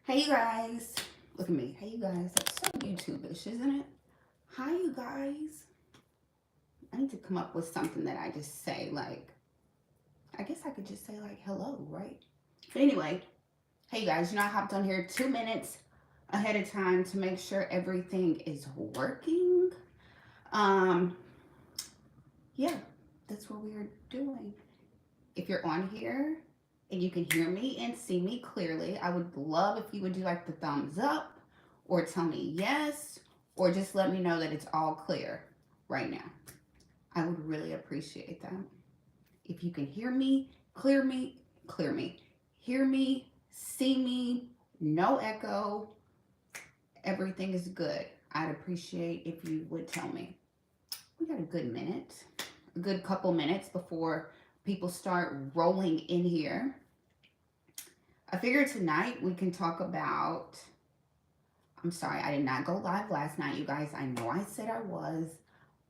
Hey you guys, look at me. Hey you guys, that's so YouTube-ish, isn't it? Hi you guys. I need to come up with something that I just say like, I guess I could just say like hello, right? But anyway, hey you guys, I hopped on here 2 minutes ahead of time to make sure everything is working. Um, yeah, that's what we're doing. If you're on here and you can hear me and see me clearly, I would love if you would do like the thumbs up or tell me yes or just let me know that it's all clear right now. I would really appreciate that. If you can hear me, clear me, hear me, see me, no echo, everything is good. I'd appreciate if you would tell me. We got a good minute, a good couple minutes before people start rolling in here. I figured tonight we can talk about. I'm sorry, I did not go live last night, you guys. I know I said I was,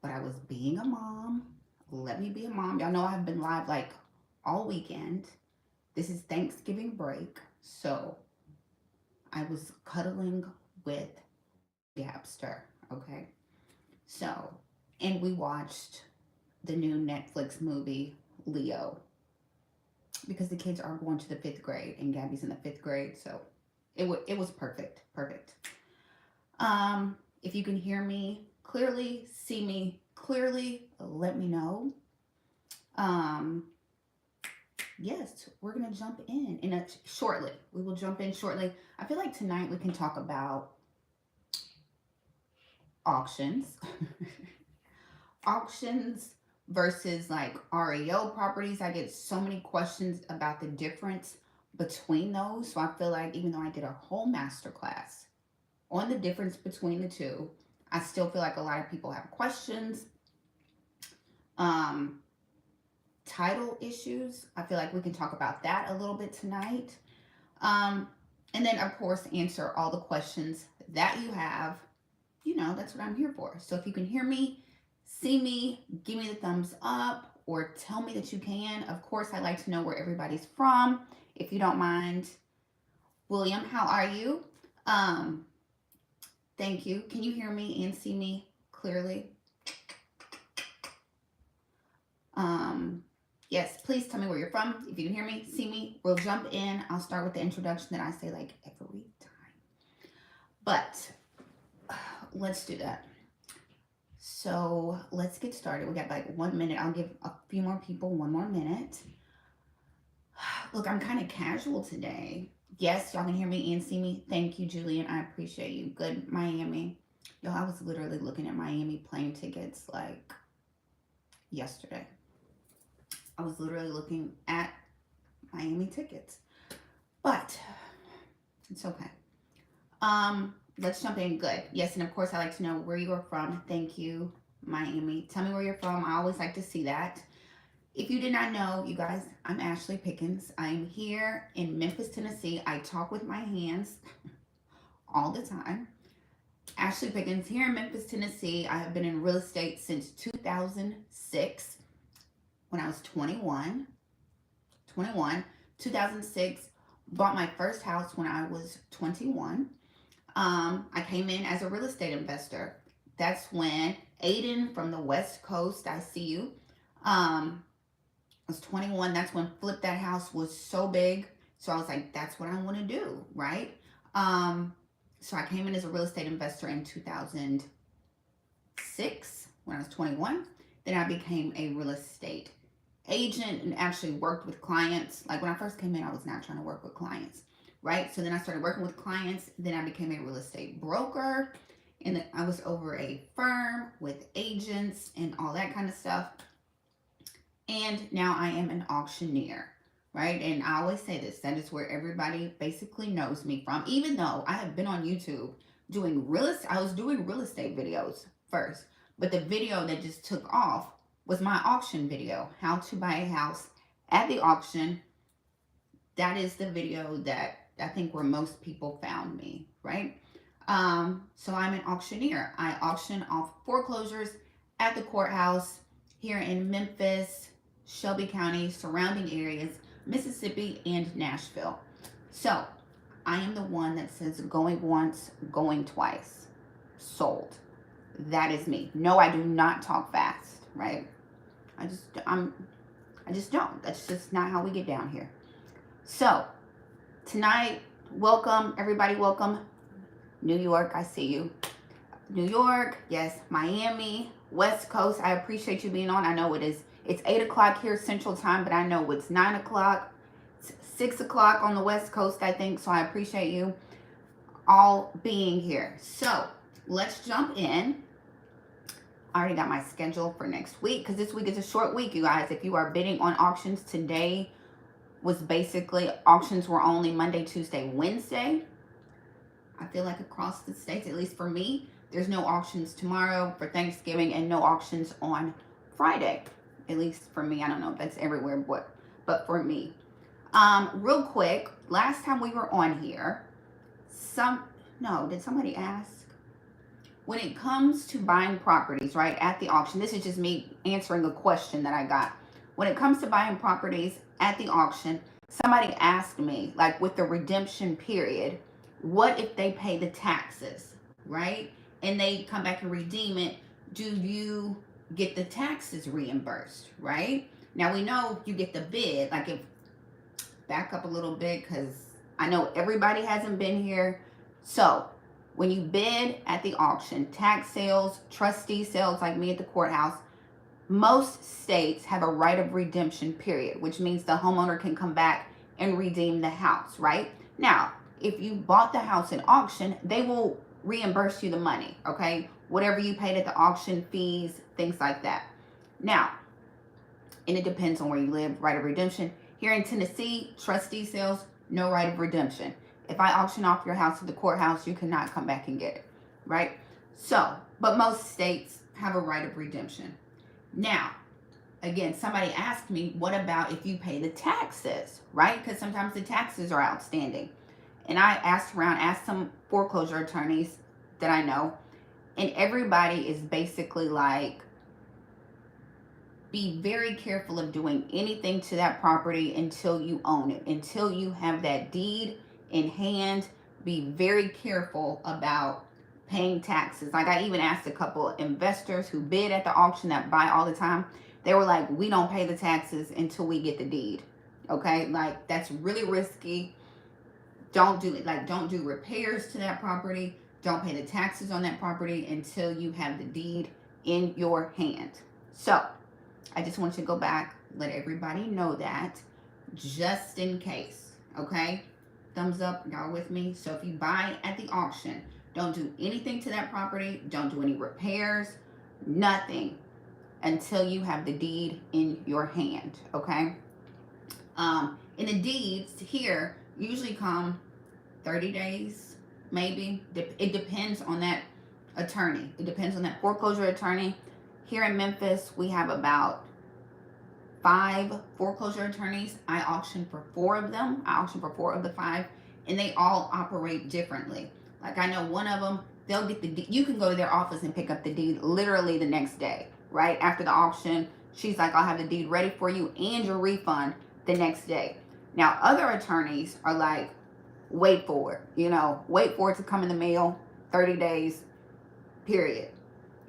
but I was being a mom. Let me be a mom. Y'all know I've been live like all weekend. This is Thanksgiving break, so I was cuddling with Gabster, okay? So, and we watched the new Netflix movie, Leo, because the kids are going to the fifth grade and Gabby's in the fifth grade, so it was perfect, perfect. If you can hear me clearly, see me clearly, let me know. Um, yes, we're gonna jump in shortly. We will jump in shortly. I feel like tonight we can talk about auctions, auctions versus like REO properties. I get so many questions about the difference between those. So I feel like even though I did a whole masterclass on the difference between the two, I still feel like a lot of people have questions. Um, Title issues. I feel like we can talk about that a little bit tonight. Um, and then, of course, answer all the questions that you have. That's what I'm here for. So if you can hear me, see me, give me the thumbs up, or tell me that you can. Of course, I'd like to know where everybody's from, if you don't mind. William, how are you? Um, Thank you. Can you hear me and see me clearly? Um, yes, please tell me where you're from. If you can hear me, see me, we'll jump in. I'll start with the introduction that I say like every time. But let's do that. So let's get started. We got like 1 minute. I'll give a few more people 1 more minute. Look, I'm kind of casual today. Yes, y'all can hear me and see me. Thank you, Julian. I appreciate you. Good, Miami. Yo, I was literally looking at Miami plane tickets like yesterday. I was literally looking at Miami tickets. But it's okay. Let's jump in. Good. Yes, and of course I like to know where you are from. Thank you, Miami. Tell me where you're from. I always like to see that. If you did not know, you guys, I'm Ashley Pickens. I'm here in Memphis, Tennessee. I talk with my hands all the time. Ashley Pickens here in Memphis, Tennessee. I have been in real estate since 2006 when I was 21. 2006. Bought my first house when I was 21. I came in as a real estate investor. That's when Aiden from the West Coast, I see you. I was 21. That's when Flip That House was so big. So I was like, that's what I want to do, right? So I came in as a real estate investor in 2006 when I was 21. Then I became a real estate agent and actually worked with clients. Like when I first came in, I was not trying to work with clients, right? So then I started working with clients. Then I became a real estate broker. And then I was over a firm with agents and all that kind of stuff. And now I am an auctioneer, right? And I always say this, that is where everybody basically knows me from. Even though I have been on YouTube doing real estate, I was doing real estate videos first. But the video that just took off was my auction video, how to buy a house at the auction. That is the video that I think where most people found me, right? So I'm an auctioneer. I auction off foreclosures at the courthouse here in Memphis, Shelby County, surrounding areas, Mississippi, and Nashville. So I am the one that says going once, going twice. Sold. That is me. No, I do not talk fast, right? I just don't. That's just not how we get down here. So, tonight, welcome, everybody, welcome. New York, I see you. New York, yes, Miami, West Coast, I appreciate you being on. I know it's 8 o'clock here Central Time, but I know it's 9 o'clock, 6 o'clock on the West Coast, I think, so I appreciate you all being here. So, let's jump in. I already got my schedule for next week, because this week is a short week, you guys. If you are bidding on auctions, today was basically, auctions were only Monday, Tuesday, Wednesday. I feel like across the states, at least for me, there's no auctions tomorrow for Thanksgiving and no auctions on Friday. At least for me. I don't know if that's everywhere, but for me. Real quick, last time we were on here, did somebody ask? When it comes to buying properties, right, at the auction, this is just me answering a question that I got. When it comes to buying properties at the auction, somebody asked me, like with the redemption period, what if they pay the taxes, right? And they come back and redeem it, do you get the taxes reimbursed, right? Now we know you get the bid, like if, back up a little bit because I know everybody hasn't been here. So when you bid at the auction, tax sales, trustee sales like me at the courthouse, most states have a right of redemption period, which means the homeowner can come back and redeem the house, right? Now, if you bought the house at auction, they will reimburse you the money, okay? Whatever you paid at the auction, fees, things like that. Now, and it depends on where you live, right of redemption. Here in Tennessee, trustee sales, no right of redemption. If I auction off your house at the courthouse, you cannot come back and get it, right? So, but most states have a right of redemption. Now, again, somebody asked me, what about if you pay the taxes, right? Because sometimes the taxes are outstanding. And I asked some foreclosure attorneys that I know, and everybody is basically like, be very careful of doing anything to that property until you own it, until you have that deed in hand. Be very careful about paying taxes. Like I even asked a couple of investors who bid at the auction that buy all the time. They were like, we don't pay the taxes until we get the deed. Okay, like that's really risky. Don't do it. Like don't do repairs to that property. Don't pay the taxes on that property until you have the deed in your hand. So I just want you to go back, let everybody know that, just in case, okay? Thumbs up, y'all with me? So if you buy at the auction, don't do anything to that property, don't do any repairs, nothing, until you have the deed in your hand, okay? And the deeds here usually come 30 days, maybe. It depends on that attorney. It depends on that foreclosure attorney. Here in Memphis, we have about 5 foreclosure attorneys. I auction for 4 of them. I auction for 4 of the 5, and they all operate differently. Like I know one of them, they'll get the deed. You can go to their office and pick up the deed literally the next day, right? After the auction, she's like, I'll have the deed ready for you and your refund the next day. Now, other attorneys are like, wait for it, wait for it to come in the mail, 30 days, period.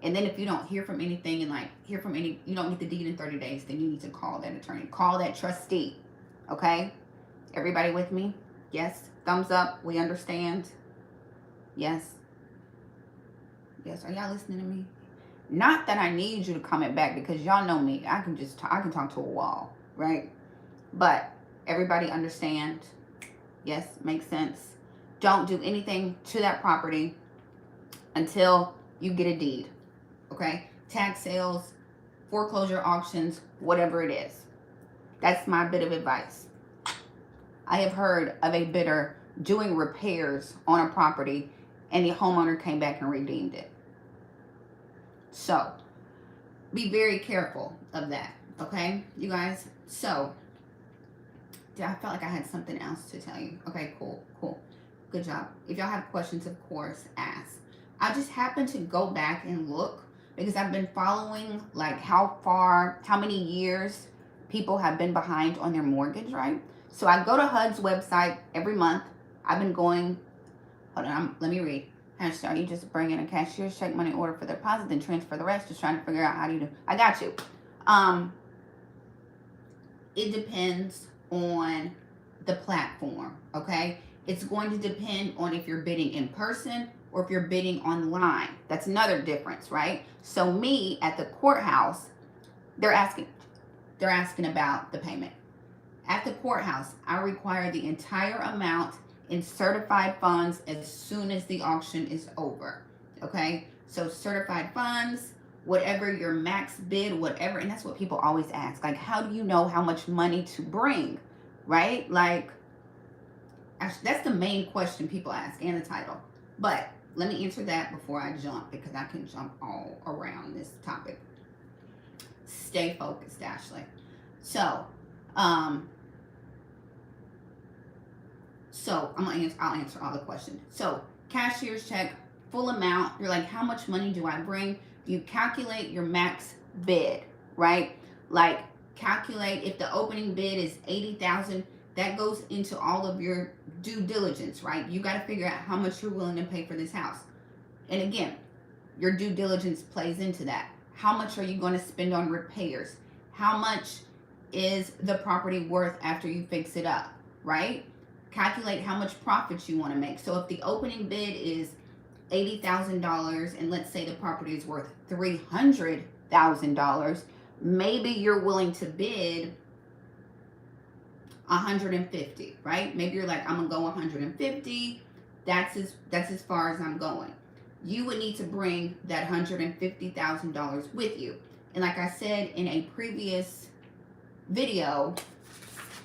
And then if you don't hear from anything and you don't get the deed in 30 days, then you need to call that attorney. Call that trustee. Okay? Everybody with me? Yes? Thumbs up. We understand? Yes? Yes. Are y'all listening to me? Not that I need you to comment back because y'all know me. I can talk to a wall, right? But everybody understand? Yes? Makes sense? Don't do anything to that property until you get a deed. Okay, tax sales, foreclosure auctions, whatever it is. That's my bit of advice. I have heard of a bidder doing repairs on a property and the homeowner came back and redeemed it. So be very careful of that. Okay, you guys. So I felt like I had something else to tell you. Okay, cool. Good job. If y'all have questions, of course, ask. I just happened to go back and look because I've been following like how many years people have been behind on their mortgage, right? So I go to HUD's website every month. I've been going, hold on, let me read. Hashtag, you just bring in a cashier's check, money order for the deposit, then transfer the rest. Just trying to figure out how do you do. I got you. It depends on the platform, okay? It's going to depend on if you're bidding in person or if you're bidding online. That's another difference, right? So me at the courthouse, they're asking about the payment. At the courthouse, I require the entire amount in certified funds as soon as the auction is over. Okay? So certified funds, whatever your max bid, whatever, and that's what people always ask. Like, how do you know how much money to bring? Right? Like, that's the main question people ask, and the title. But let me answer that before I jump, because I can jump all around this topic. Stay focused, Ashley. So, I'll answer all the questions. So, cashier's check, full amount. You're like, how much money do I bring? You calculate your max bid, right? Like, calculate if the opening bid is $80,000. That goes into all of your due diligence, right? You got to figure out how much you're willing to pay for this house. And again, your due diligence plays into that. How much are you going to spend on repairs? How much is the property worth after you fix it up, right? Calculate how much profit you want to make. So if the opening bid is $80,000 and let's say the property is worth $300,000, maybe you're willing to bid 150, right? Maybe you're like, I'm gonna go 150. That's as far as I'm going. You would need to bring that $150,000 with you. And like I said in a previous video,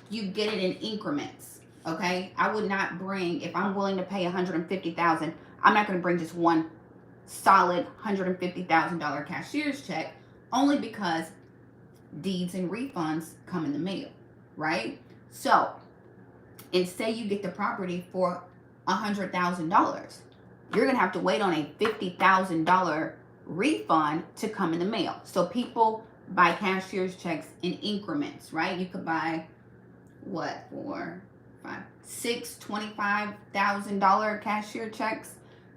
you get it in increments. Okay, I would not bring, if I'm willing to pay $150,000, I'm not going to bring just one solid $150,000 cashier's check, only because deeds and refunds come in the mail, right? So, and say you get the property for $100,000, you're going to have to wait on a $50,000 refund to come in the mail. So people buy cashier's checks in increments, right? You could buy what, six $25,000 cashier checks,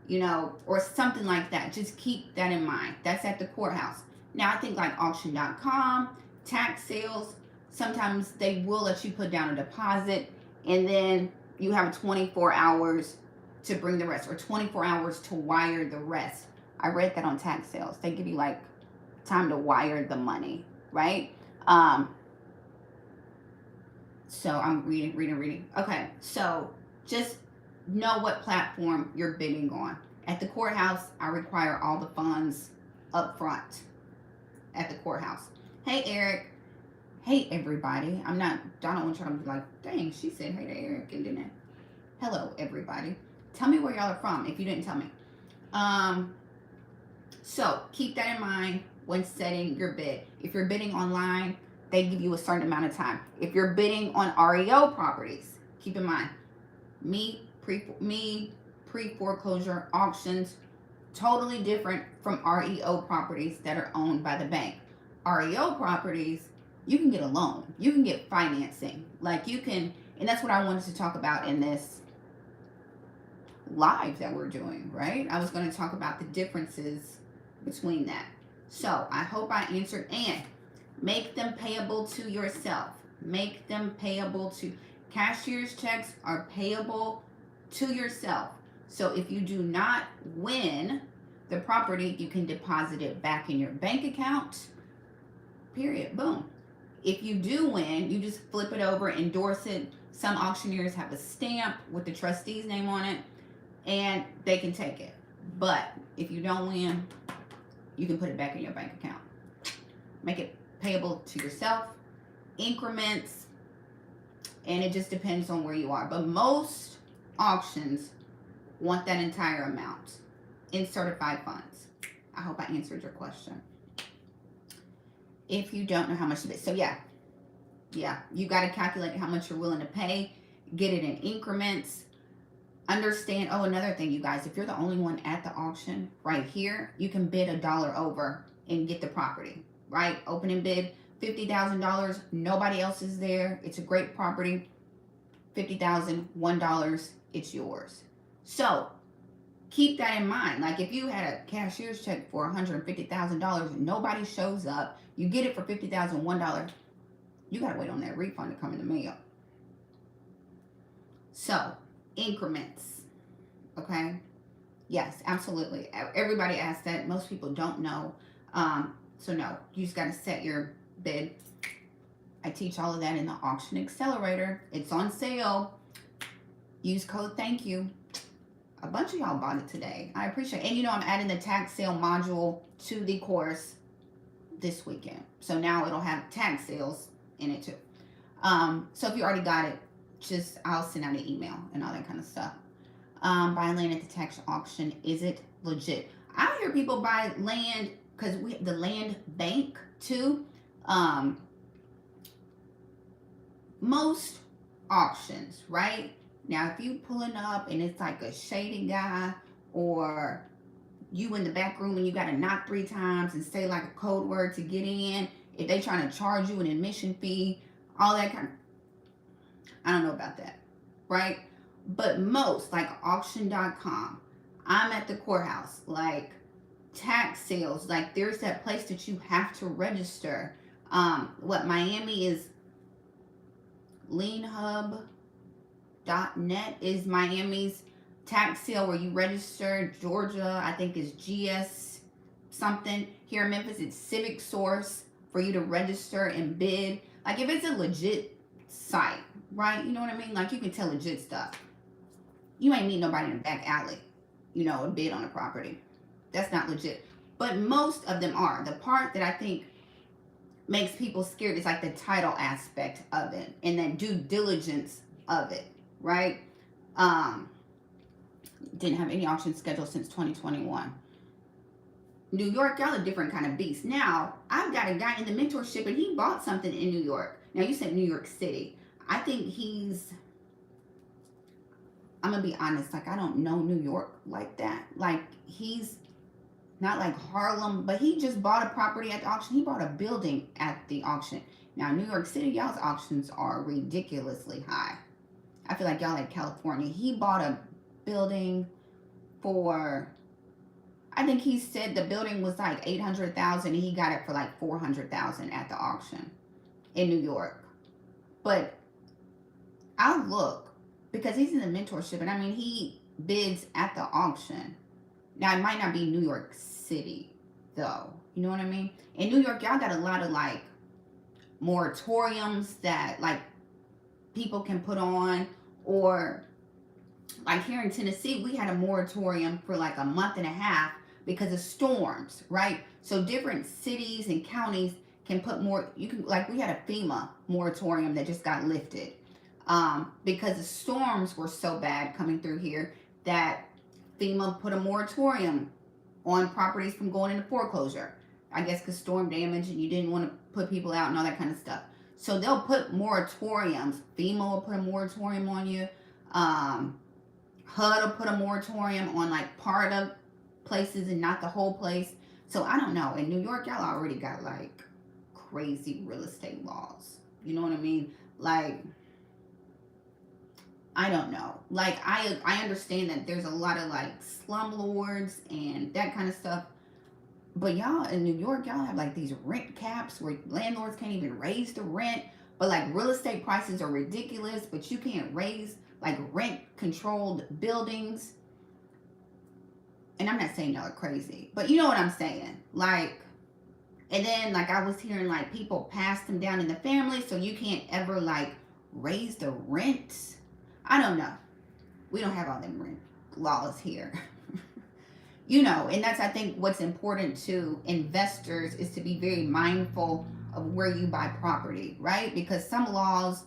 you know, or something like that. Just keep that in mind. That's at the courthouse. Now, I think like auction.com, tax sales, sometimes they will let you put down a deposit and then you have 24 hours to bring the rest, or 24 hours to wire the rest. I read that on tax sales. They give you like time to wire the money, right? So I'm reading. Okay, so just know what platform you're bidding on. At the courthouse, I require all the funds up front at the courthouse. Hey, Eric. Hey, everybody. I don't want y'all to be like, dang, she said hey to Eric and didn't. Hello, everybody. Tell me where y'all are from if you didn't tell me. So keep that in mind when setting your bid. If you're bidding online, they give you a certain amount of time. If you're bidding on REO properties, keep in mind, pre-foreclosure auctions, totally different from REO properties that are owned by the bank. REO properties, you can get a loan. You can get financing. Like you can, and that's what I wanted to talk about in this live that we're doing, right? I was going to talk about the differences between that. So I hope I answered. And make them payable to yourself. Make them payable to, cashier's checks are payable to yourself. So if you do not win the property, you can deposit it back in your bank account, period, boom. If you do win, you just flip it over, endorse it. Some auctioneers have a stamp with the trustee's name on it, and they can take it. But if you don't win, you can put it back in your bank account. Make it payable to yourself, increments, and it just depends on where you are. But most auctions want that entire amount in certified funds. I hope I answered your question. If you don't know how much to bid, so yeah, you got to calculate how much you're willing to pay, get it in increments. Understand, another thing, you guys, if you're the only one at the auction right here, you can bid $1 over and get the property, right? Opening bid, $50,000, nobody else is there. It's a great property. $50,000, $1 it's yours. So keep that in mind. Like if you had a cashier's check for $150,000 and nobody shows up, you get it for $50,001, you gotta wait on that refund to come in the mail. So increments, okay? Yes, absolutely. Everybody asks that. Most people don't know. So no, you just gotta set your bid. I teach all of that in the auction accelerator. It's on sale. Use code thank you. A bunch of y'all bought it today. I appreciate it. And you know, I'm adding the tax sale module to the course this weekend. So now it'll have tax sales in it too. So if you already got it, just I'll send out an email and all that kind of stuff. Buy land at the tax auction. Is it legit? I hear people buy land because we have the land bank too. Most auctions, right? Now, if you pulling up and it's like a shady guy, or you in the back room and you got to knock 3 times and say like a code word to get in, if they trying to charge you an admission fee, all that kind of, I don't know about that, right? But most, like auction.com, I'm at the courthouse, like tax sales, like there's that place that you have to register. Miami is lienhub.net is Miami's tax sale where you register. Georgia, I think, is GS something. Here in Memphis, it's Civic Source for you to register and bid. Like if it's a legit site, right? You know what I mean? Like you can tell legit stuff. You ain't meet nobody in the back alley, you know, and bid on a property. That's not legit. But most of them are. The part that I think makes people scared is like the title aspect of it and then due diligence of it, right? Didn't have any auction scheduled since 2021. New York, y'all a different kind of beast. Now, I've got a guy in the mentorship and he bought something in New York. Now, you said New York City. I think I'm going to be honest, like I don't know New York like that. Like he's not like Harlem, but he just bought a property at the auction. He bought a building at the auction. Now, New York City, y'all's auctions are ridiculously high. I feel like y'all like California. He bought a building for, I think he said the building was like $800,000 and he got it for like $400,000 at the auction in New York. But I'll look because he's in the mentorship and I mean he bids at the auction. Now, it might not be New York City, though. You know what I mean? In New York, y'all got a lot of, like, moratoriums that, like, people can put on. Or, like, here in Tennessee, we had a moratorium for, like, a month and a half because of storms, right? So, different cities and counties can put more. You can, like, we had a FEMA moratorium that just got lifted because the storms were so bad coming through here that FEMA put a moratorium on properties from going into foreclosure. I guess because storm damage and you didn't want to put people out and all that kind of stuff. So they'll put moratoriums. FEMA will put a moratorium on you. HUD will put a moratorium on like part of places and not the whole place. So I don't know. In New York, y'all already got like crazy real estate laws. You know what I mean? Like, I don't know. Like, I understand that there's a lot of, like, slumlords and that kind of stuff. But y'all, in New York, y'all have, like, these rent caps where landlords can't even raise the rent. But, like, real estate prices are ridiculous. But you can't raise, like, rent-controlled buildings. And I'm not saying y'all are crazy. But you know what I'm saying. Like, and then, like, I was hearing, like, people pass them down in the family. So you can't ever, like, raise the rent. I don't know. We don't have all them rent laws here. You know, and that's, I think, what's important to investors is to be very mindful of where you buy property, right? Because some laws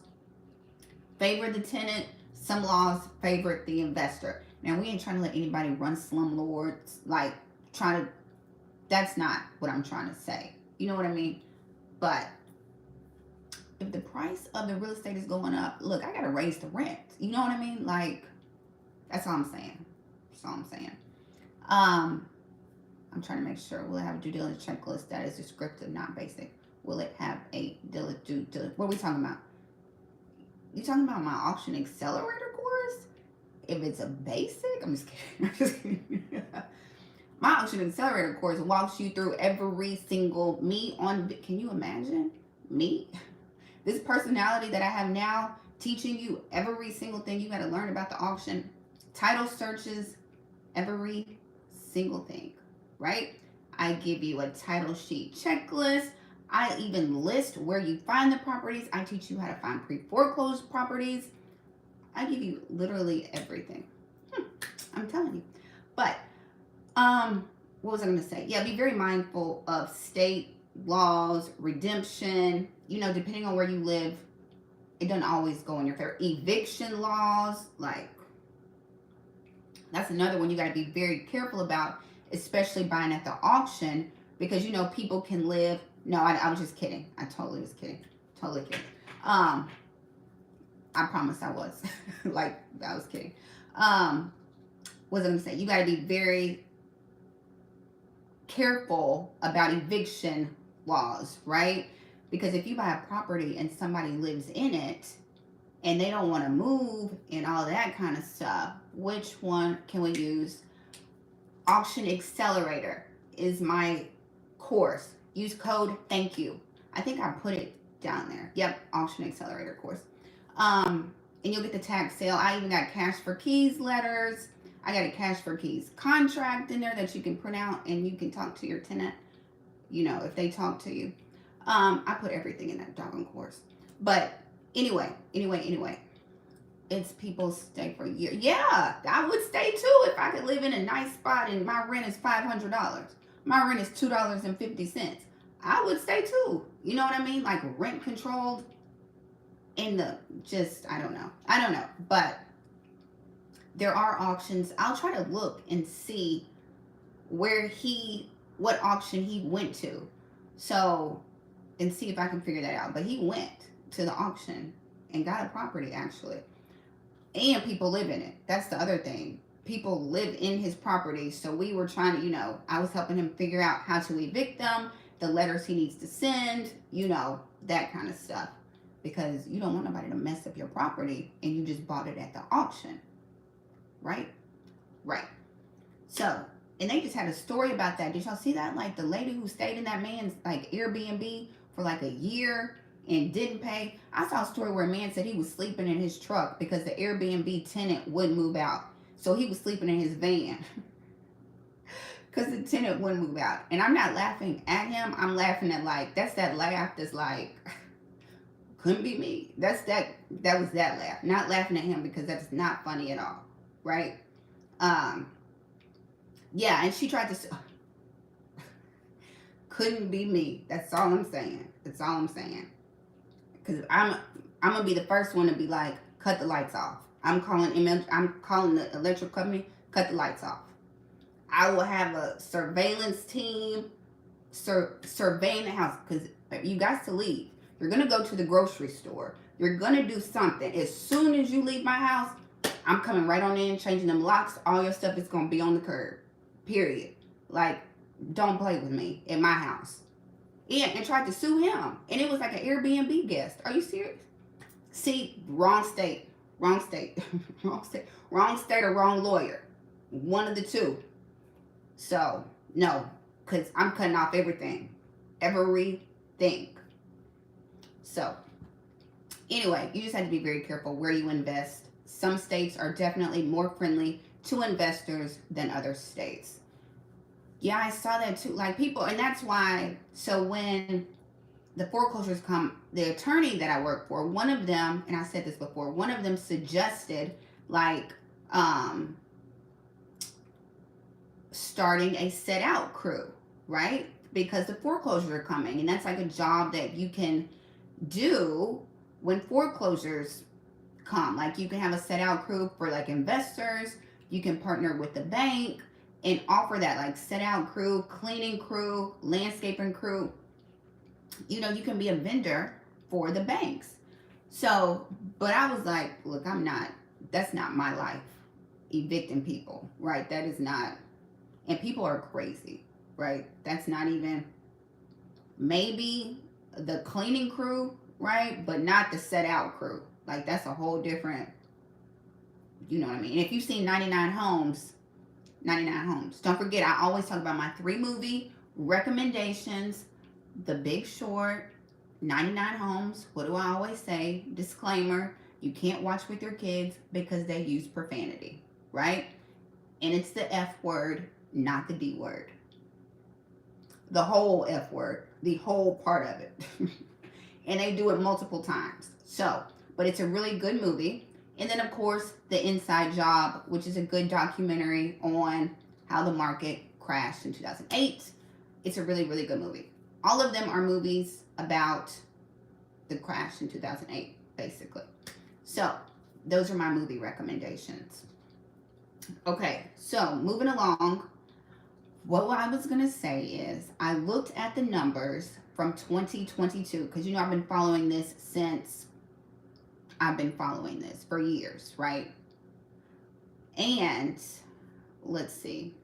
favor the tenant, some laws favor the investor. Now, we ain't trying to let anybody run slumlords, like, that's not what I'm trying to say. You know what I mean? But if the price of the real estate is going up, look, I got to raise the rent. You know what I mean? Like, that's all I'm saying. That's all I'm saying. I'm trying to make sure. Will it have a due diligence checklist that is descriptive, not basic? Will it have a due diligence? What are we talking about? You talking about my auction accelerator course? if it's a basic, I'm just kidding. I'm just kidding. My auction accelerator course walks you through every single me on. Can you imagine me? This personality that I have now, teaching you every single thing you got to learn about the auction, title searches, every single thing, right? I give you a title sheet checklist. I even list where you find the properties. I teach you how to find pre-foreclosed properties. I give you literally everything. I'm telling you. But what was I going to say? Yeah, be very mindful of state laws, redemption. You know, depending on where you live, it doesn't always go in your favor. Eviction laws, like, that's another one you got to be very careful about, especially buying at the auction, because you know people can live. No, I was just kidding. I totally was kidding. Totally kidding. I promise I was. Like, I was kidding. What was I going to say? You got to be very careful about eviction laws, right? Because if you buy a property and somebody lives in it and they don't want to move and all that kind of stuff, which one can we use? Auction Accelerator is my course. Use code thank you. I think I put it down there. Yep, Auction Accelerator course. And you'll get the tax sale. I even got cash for keys letters. I got a cash for keys contract in there that you can print out and you can talk to your tenant, you know, if they talk to you. I put everything in that doggone course. But anyway, it's people stay for a year. Yeah, I would stay too if I could live in a nice spot and my rent is $500. My rent is $2.50. I would stay too. You know what I mean? Like rent controlled in the just, I don't know. But there are auctions. I'll try to look and see what auction he went to. So, and see if I can figure that out. But he went to the auction and got a property actually. And people live in it. That's the other thing. People live in his property. So we were trying to, you know, I was helping him figure out how to evict them, the letters he needs to send, you know, that kind of stuff. Because you don't want nobody to mess up your property and you just bought it at the auction. Right? Right. So, and they just had a story about that. Did y'all see that? Like the lady who stayed in that man's like Airbnb for like a year and didn't pay. I saw a story where a man said he was sleeping in his truck because the Airbnb tenant wouldn't move out. So he was sleeping in his van because the tenant wouldn't move out. And I'm not laughing at him. I'm laughing at like, that's that laugh that's like, couldn't be me. That was that laugh. Not laughing at him because that's not funny at all. Right? Yeah, and she tried to, couldn't be me. That's all I'm saying. That's all I'm saying. Because I'm gonna be the first one to be like, cut the lights off. I'm calling the electric company, cut the lights off. I will have a surveillance team surveying the house because you got to leave. You're gonna go to the grocery store. You're gonna do something. As soon as you leave my house, I'm coming right on in, changing them locks. All your stuff is gonna be on the curb. Period. Like, don't play with me in my house. Yeah, and tried to sue him. And it was like an Airbnb guest. Are you serious? See, wrong state. Wrong state. Wrong state. Wrong state or wrong lawyer. One of the two. So, no. Because I'm cutting off everything. Everything. So, anyway, you just have to be very careful where you invest. Some states are definitely more friendly to investors than other states. Yeah, I saw that too. Like people, and that's why, so when the foreclosures come, the attorney that I work for, one of them, and I said this before, one of them suggested like starting a set out crew, right? Because the foreclosures are coming, and that's like a job that you can do when foreclosures come. Like you can have a set out crew for like investors, you can partner with the bank and offer that like set out crew, cleaning crew, landscaping crew. You know, you can be a vendor for the banks. So, but I was like, look, that's not my life, evicting people, right? That is not, and people are crazy, right? That's not even, maybe the cleaning crew, right? But not the set out crew. Like that's a whole different You know what I mean? And if you've seen 99 Homes, 99 Homes. Don't forget, I always talk about my 3 movie recommendations: The Big Short, 99 Homes. What do I always say? Disclaimer: you can't watch with your kids because they use profanity, right? And it's the F word, not the D word. The whole F word, the whole part of it. And they do it multiple times. So, but it's a really good movie. And then, of course, The Inside Job, which is a good documentary on how the market crashed in 2008. It's a really, really good movie. All of them are movies about the crash in 2008, basically. So, those are my movie recommendations. Okay, so moving along, what I was going to say is I looked at the numbers from 2022 because, you know, I've been following this for years, right? And let's see.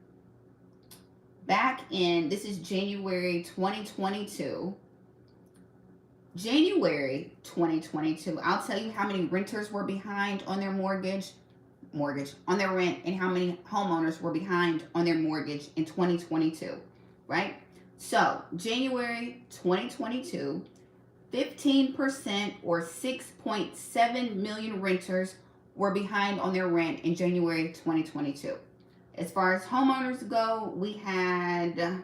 Back in, this is January 2022. January 2022, I'll tell you how many renters were behind on their mortgage on their rent, and how many homeowners were behind on their mortgage in 2022, right? So, January 2022, 15% or 6.7 million renters were behind on their rent in January 2022. As far as homeowners go, we had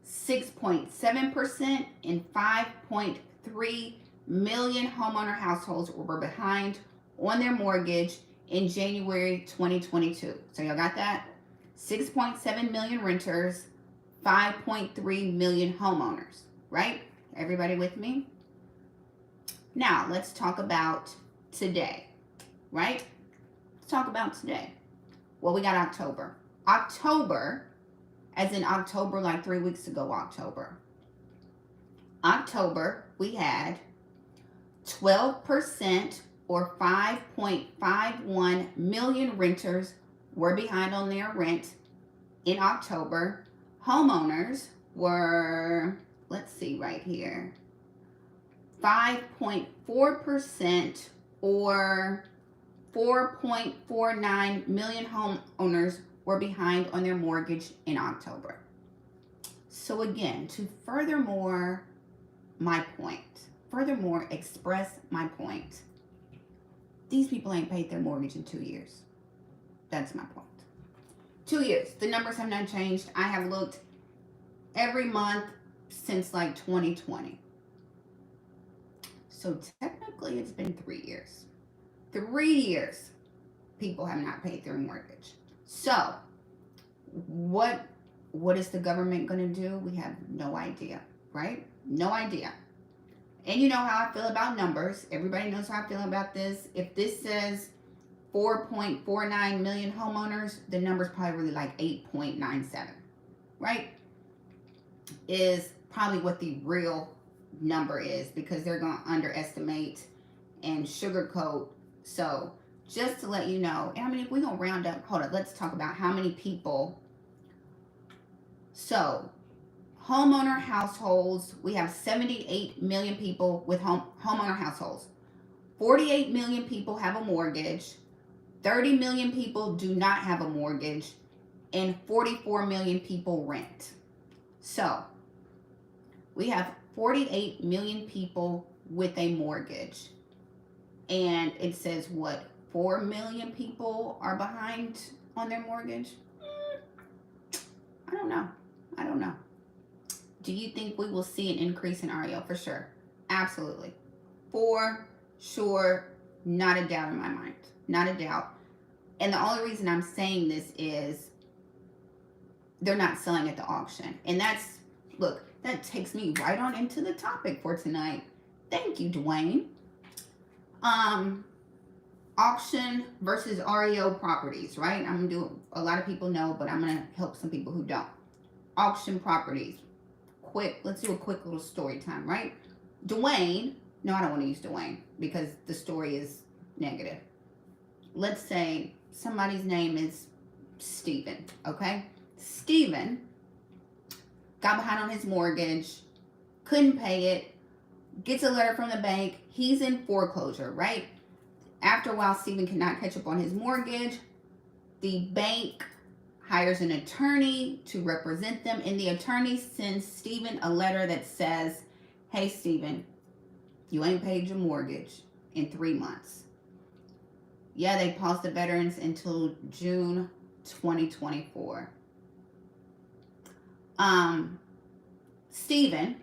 6.7% and 5.3 million homeowner households were behind on their mortgage in January 2022. So y'all got that? 6.7 million renters, 5.3 million homeowners, right? Everybody with me? Now, let's talk about today, right? Let's talk about today. Well, we got October. October, as in October, like 3 weeks ago, October. October, we had 12% or 5.51 million renters were behind on their rent in October. Homeowners were, let's see right here, 5.4% or 4.49 million homeowners were behind on their mortgage in October. So again, to furthermore express my point, these people ain't paid their mortgage in 2 years. That's my point. 2 years. The numbers have not changed. I have looked every month since like 2020. So technically it's been 3 years. 3 years people have not paid their mortgage. So what is the government going to do? We have no idea, right? No idea. And you know how I feel about numbers. Everybody knows how I feel about this. If this says 4.49 million homeowners, the number's probably really like 8.97, right? Is probably what the real number is, because they're going to underestimate and sugarcoat. So just to let you know, and I mean, if we're going to round up, hold on, let's talk about how many people. So homeowner households, we have 78 million people with homeowner households. 48 million people have a mortgage. 30 million people do not have a mortgage. And 44 million people rent. So we have 48 million people with a mortgage. And it says what? 4 million people are behind on their mortgage? I don't know. Do you think we will see an increase in REO? For sure. Absolutely. For sure. Not a doubt in my mind. Not a doubt. And the only reason I'm saying this is they're not selling at the auction. And that's, look, that takes me right on into the topic for tonight. Thank you, Dwayne. Auction versus REO properties, right? I'm going to do, a lot of people know, but I'm going to help some people who don't. Auction properties. Let's do a quick little story time, right? Dwayne, no, I don't want to use Dwayne because the story is negative. Let's say somebody's name is Steven, okay? Steven got behind on his mortgage, couldn't pay it, gets a letter from the bank, he's in foreclosure, right? After a while, Stephen cannot catch up on his mortgage. The bank hires an attorney to represent them, and the attorney sends Stephen a letter that says, hey, Stephen, you ain't paid your mortgage in 3 months. Yeah, they paused the veterans until June 2024. Stephen,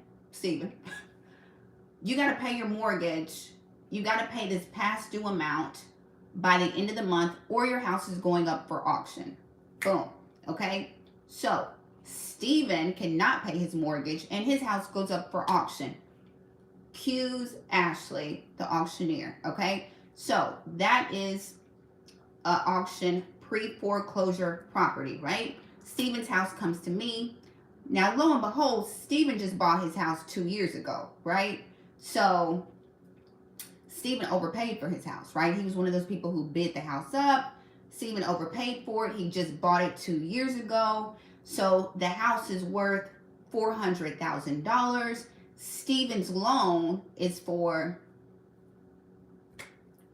you got to pay your mortgage. You got to pay this past due amount by the end of the month, or your house is going up for auction. Boom. Okay? So, Stephen cannot pay his mortgage, and his house goes up for auction. Cues Ashley, the auctioneer. Okay? So, that is an auction pre-foreclosure property, right? Stephen's house comes to me. Now, lo and behold, Stephen just bought his house 2 years ago, right? So, Stephen overpaid for his house, right? He was one of those people who bid the house up. Stephen overpaid for it. He just bought it 2 years ago. So, the house is worth $400,000. Stephen's loan is for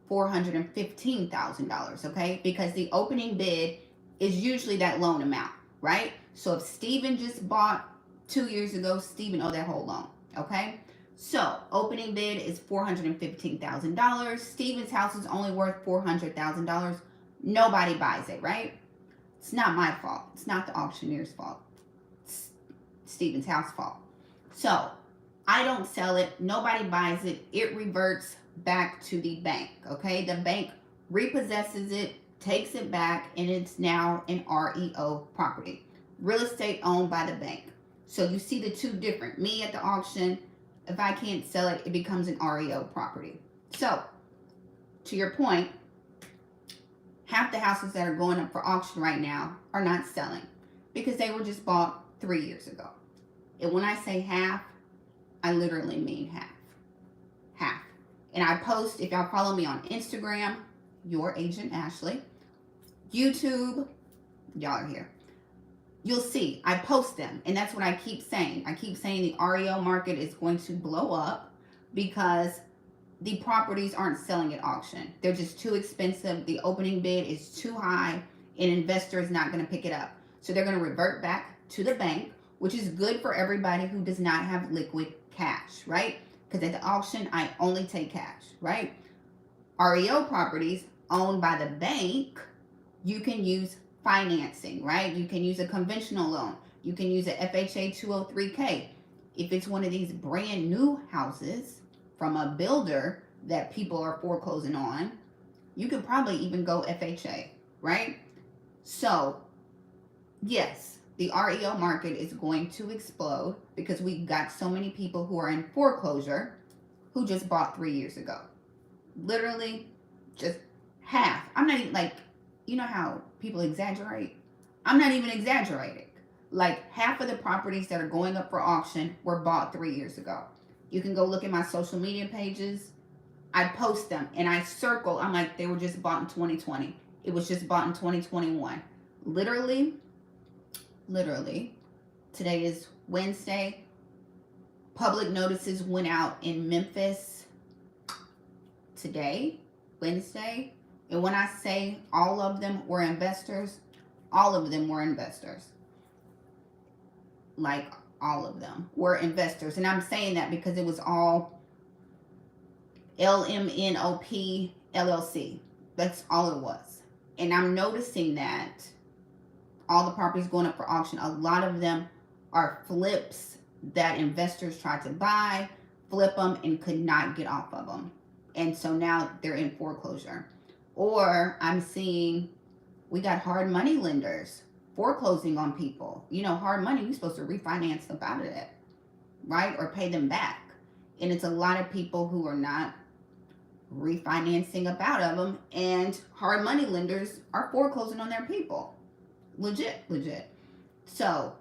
$415,000, okay? Because the opening bid is usually that loan amount, right? So if Stephen just bought 2 years ago, Stephen owed that whole loan, okay? So opening bid is $415,000. Stephen's house is only worth $400,000. Nobody buys it, right? It's not my fault. It's not the auctioneer's fault. It's Stephen's house fault. So I don't sell it. Nobody buys it. It reverts back to the bank, okay? The bank repossesses it, takes it back, and it's now an REO property. Real estate owned by the bank. So you see the two different. Me at the auction, if I can't sell it, it becomes an REO property. So, to your point, half the houses that are going up for auction right now are not selling because they were just bought 3 years ago. And when I say half, I literally mean half. Half. And I post, if y'all follow me on Instagram, Your Agent Ashley, YouTube, y'all are here. You'll see, I post them. And that's what I keep saying. I keep saying the REO market is going to blow up because the properties aren't selling at auction. They're just too expensive. The opening bid is too high. An investor is not going to pick it up. So they're going to revert back to the bank, which is good for everybody who does not have liquid cash, right? Because at the auction, I only take cash, right? REO properties owned by the bank, you can use financing, right? You can use a conventional loan. You can use a FHA 203K. If it's one of these brand new houses from a builder that people are foreclosing on, you could probably even go FHA, right? So, yes, the REO market is going to explode because we got so many people who are in foreclosure who just bought 3 years ago. Literally, just half. I'm not even like, you know how people exaggerate? I'm not even exaggerating. Like half of the properties that are going up for auction were bought 3 years ago. You can go look at my social media pages. I post them and I circle. I'm like, they were just bought in 2020. It was just bought in 2021. Literally, today is Wednesday. Public notices went out in Memphis today, Wednesday. And when I say all of them were investors, all of them were investors. Like all of them were investors. And I'm saying that because it was all LMNOP LLC. That's all it was. And I'm noticing that all the properties going up for auction, a lot of them are flips that investors tried to buy, flip them, and could not get off of them. And so now they're in foreclosure. Or I'm seeing we got hard money lenders foreclosing on people. You know, hard money, you're supposed to refinance them out of it, right? Or pay them back. And it's a lot of people who are not refinancing up out of them. And hard money lenders are foreclosing on their people. Legit. So,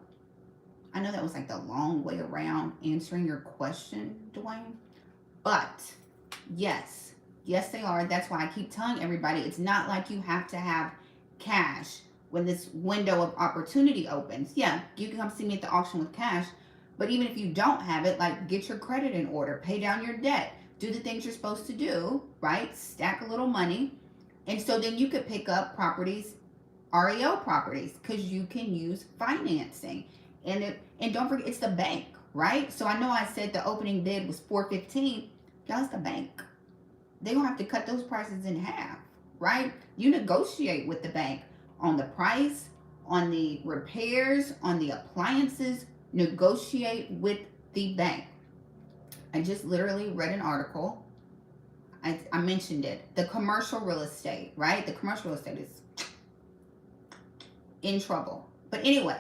I know that was like the long way around answering your question, Dwayne. But, yes, they are. That's why I keep telling everybody it's not like you have to have cash when this window of opportunity opens. Yeah, you can come see me at the auction with cash. But even if you don't have it, like get your credit in order. Pay down your debt. do the things you're supposed to do, right? Stack a little money. And so then you could pick up properties, REO properties, because you can use financing. And don't forget, it's the bank, right? So I know I said the opening bid was 415. Y'all, it's the bank. They're gonna have to cut those prices in half, right? You negotiate with the bank on the price, on the repairs, on the appliances. Negotiate with the bank. I just literally read an article. I mentioned it. The commercial real estate, right? The commercial real estate is in trouble. But anyway,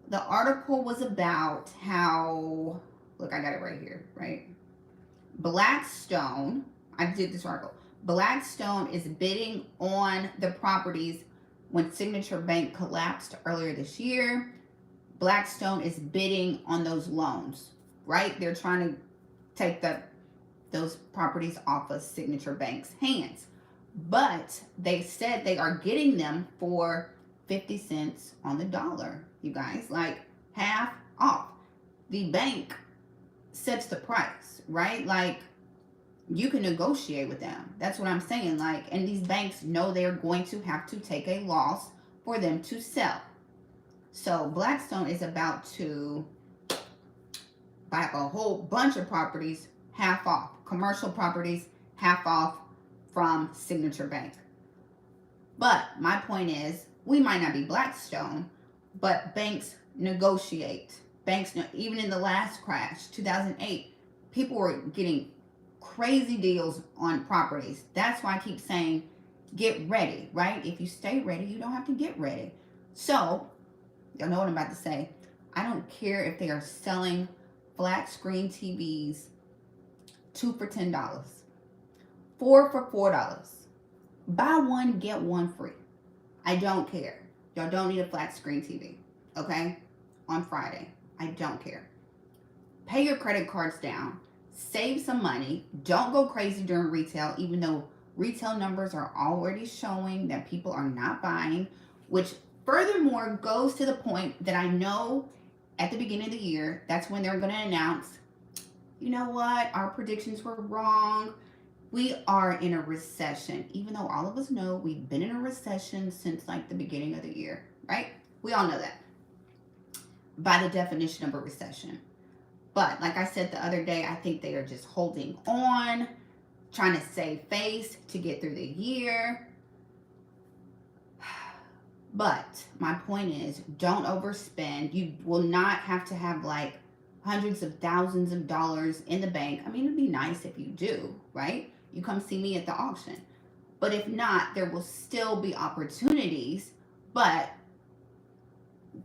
the article was about how, look, I got it right here, right? Blackstone, I did this article. Blackstone is bidding on the properties when Signature Bank collapsed earlier this year. Blackstone is bidding on those loans, right? They're trying to take those properties off of Signature Bank's hands. But they said they are getting them for 50 cents on the dollar, you guys, like half off. The bank sets the price, right? Like, you can negotiate with them. That's what I'm saying. Like, and these banks know they're going to have to take a loss for them to sell. So Blackstone is about to buy a whole bunch of properties half off. Commercial properties half off from Signature Bank. But my point is, we might not be Blackstone, but banks negotiate. Banks, even in the last crash, 2008, people were getting crazy deals on properties. That's why I keep saying, get ready, right? If you stay ready, you don't have to get ready. So, y'all know what I'm about to say. I don't care if they are selling flat screen TVs 2 for $10, 4 for $4. Buy one, get one free. I don't care. Y'all don't need a flat screen TV, okay? On Friday. I don't care. Pay your credit cards down. Save some money. Don't go crazy during retail, even though retail numbers are already showing that people are not buying, which furthermore goes to the point that I know at the beginning of the year, that's when they're going to announce, you know what, our predictions were wrong. We are in a recession, even though all of us know we've been in a recession since like the beginning of the year, right? We all know that by the definition of a recession. But like I said the other day, I think they are just holding on, trying to save face to get through the year. But my point is, don't overspend. You will not have to have like hundreds of thousands of dollars in the bank. I mean, it'd be nice if you do, right? You come see me at the auction. But if not, there will still be opportunities, but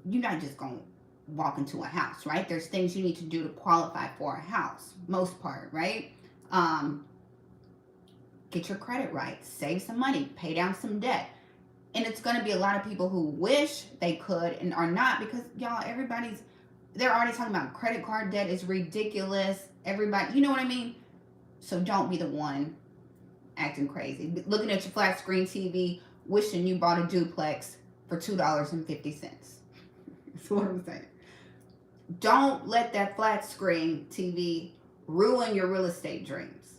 you're not just going to walk into a house, right? There's things you need to do to qualify for a house, most part, right? Get your credit right, save some money, pay down some debt. And it's going to be a lot of people who wish they could and are not, because y'all, they're already talking about credit card debt is ridiculous. Everybody, you know what I mean? So don't be the one acting crazy, looking at your flat screen TV, wishing you bought a duplex for $2.50. That's what I'm saying. Don't let that flat screen TV ruin your real estate dreams.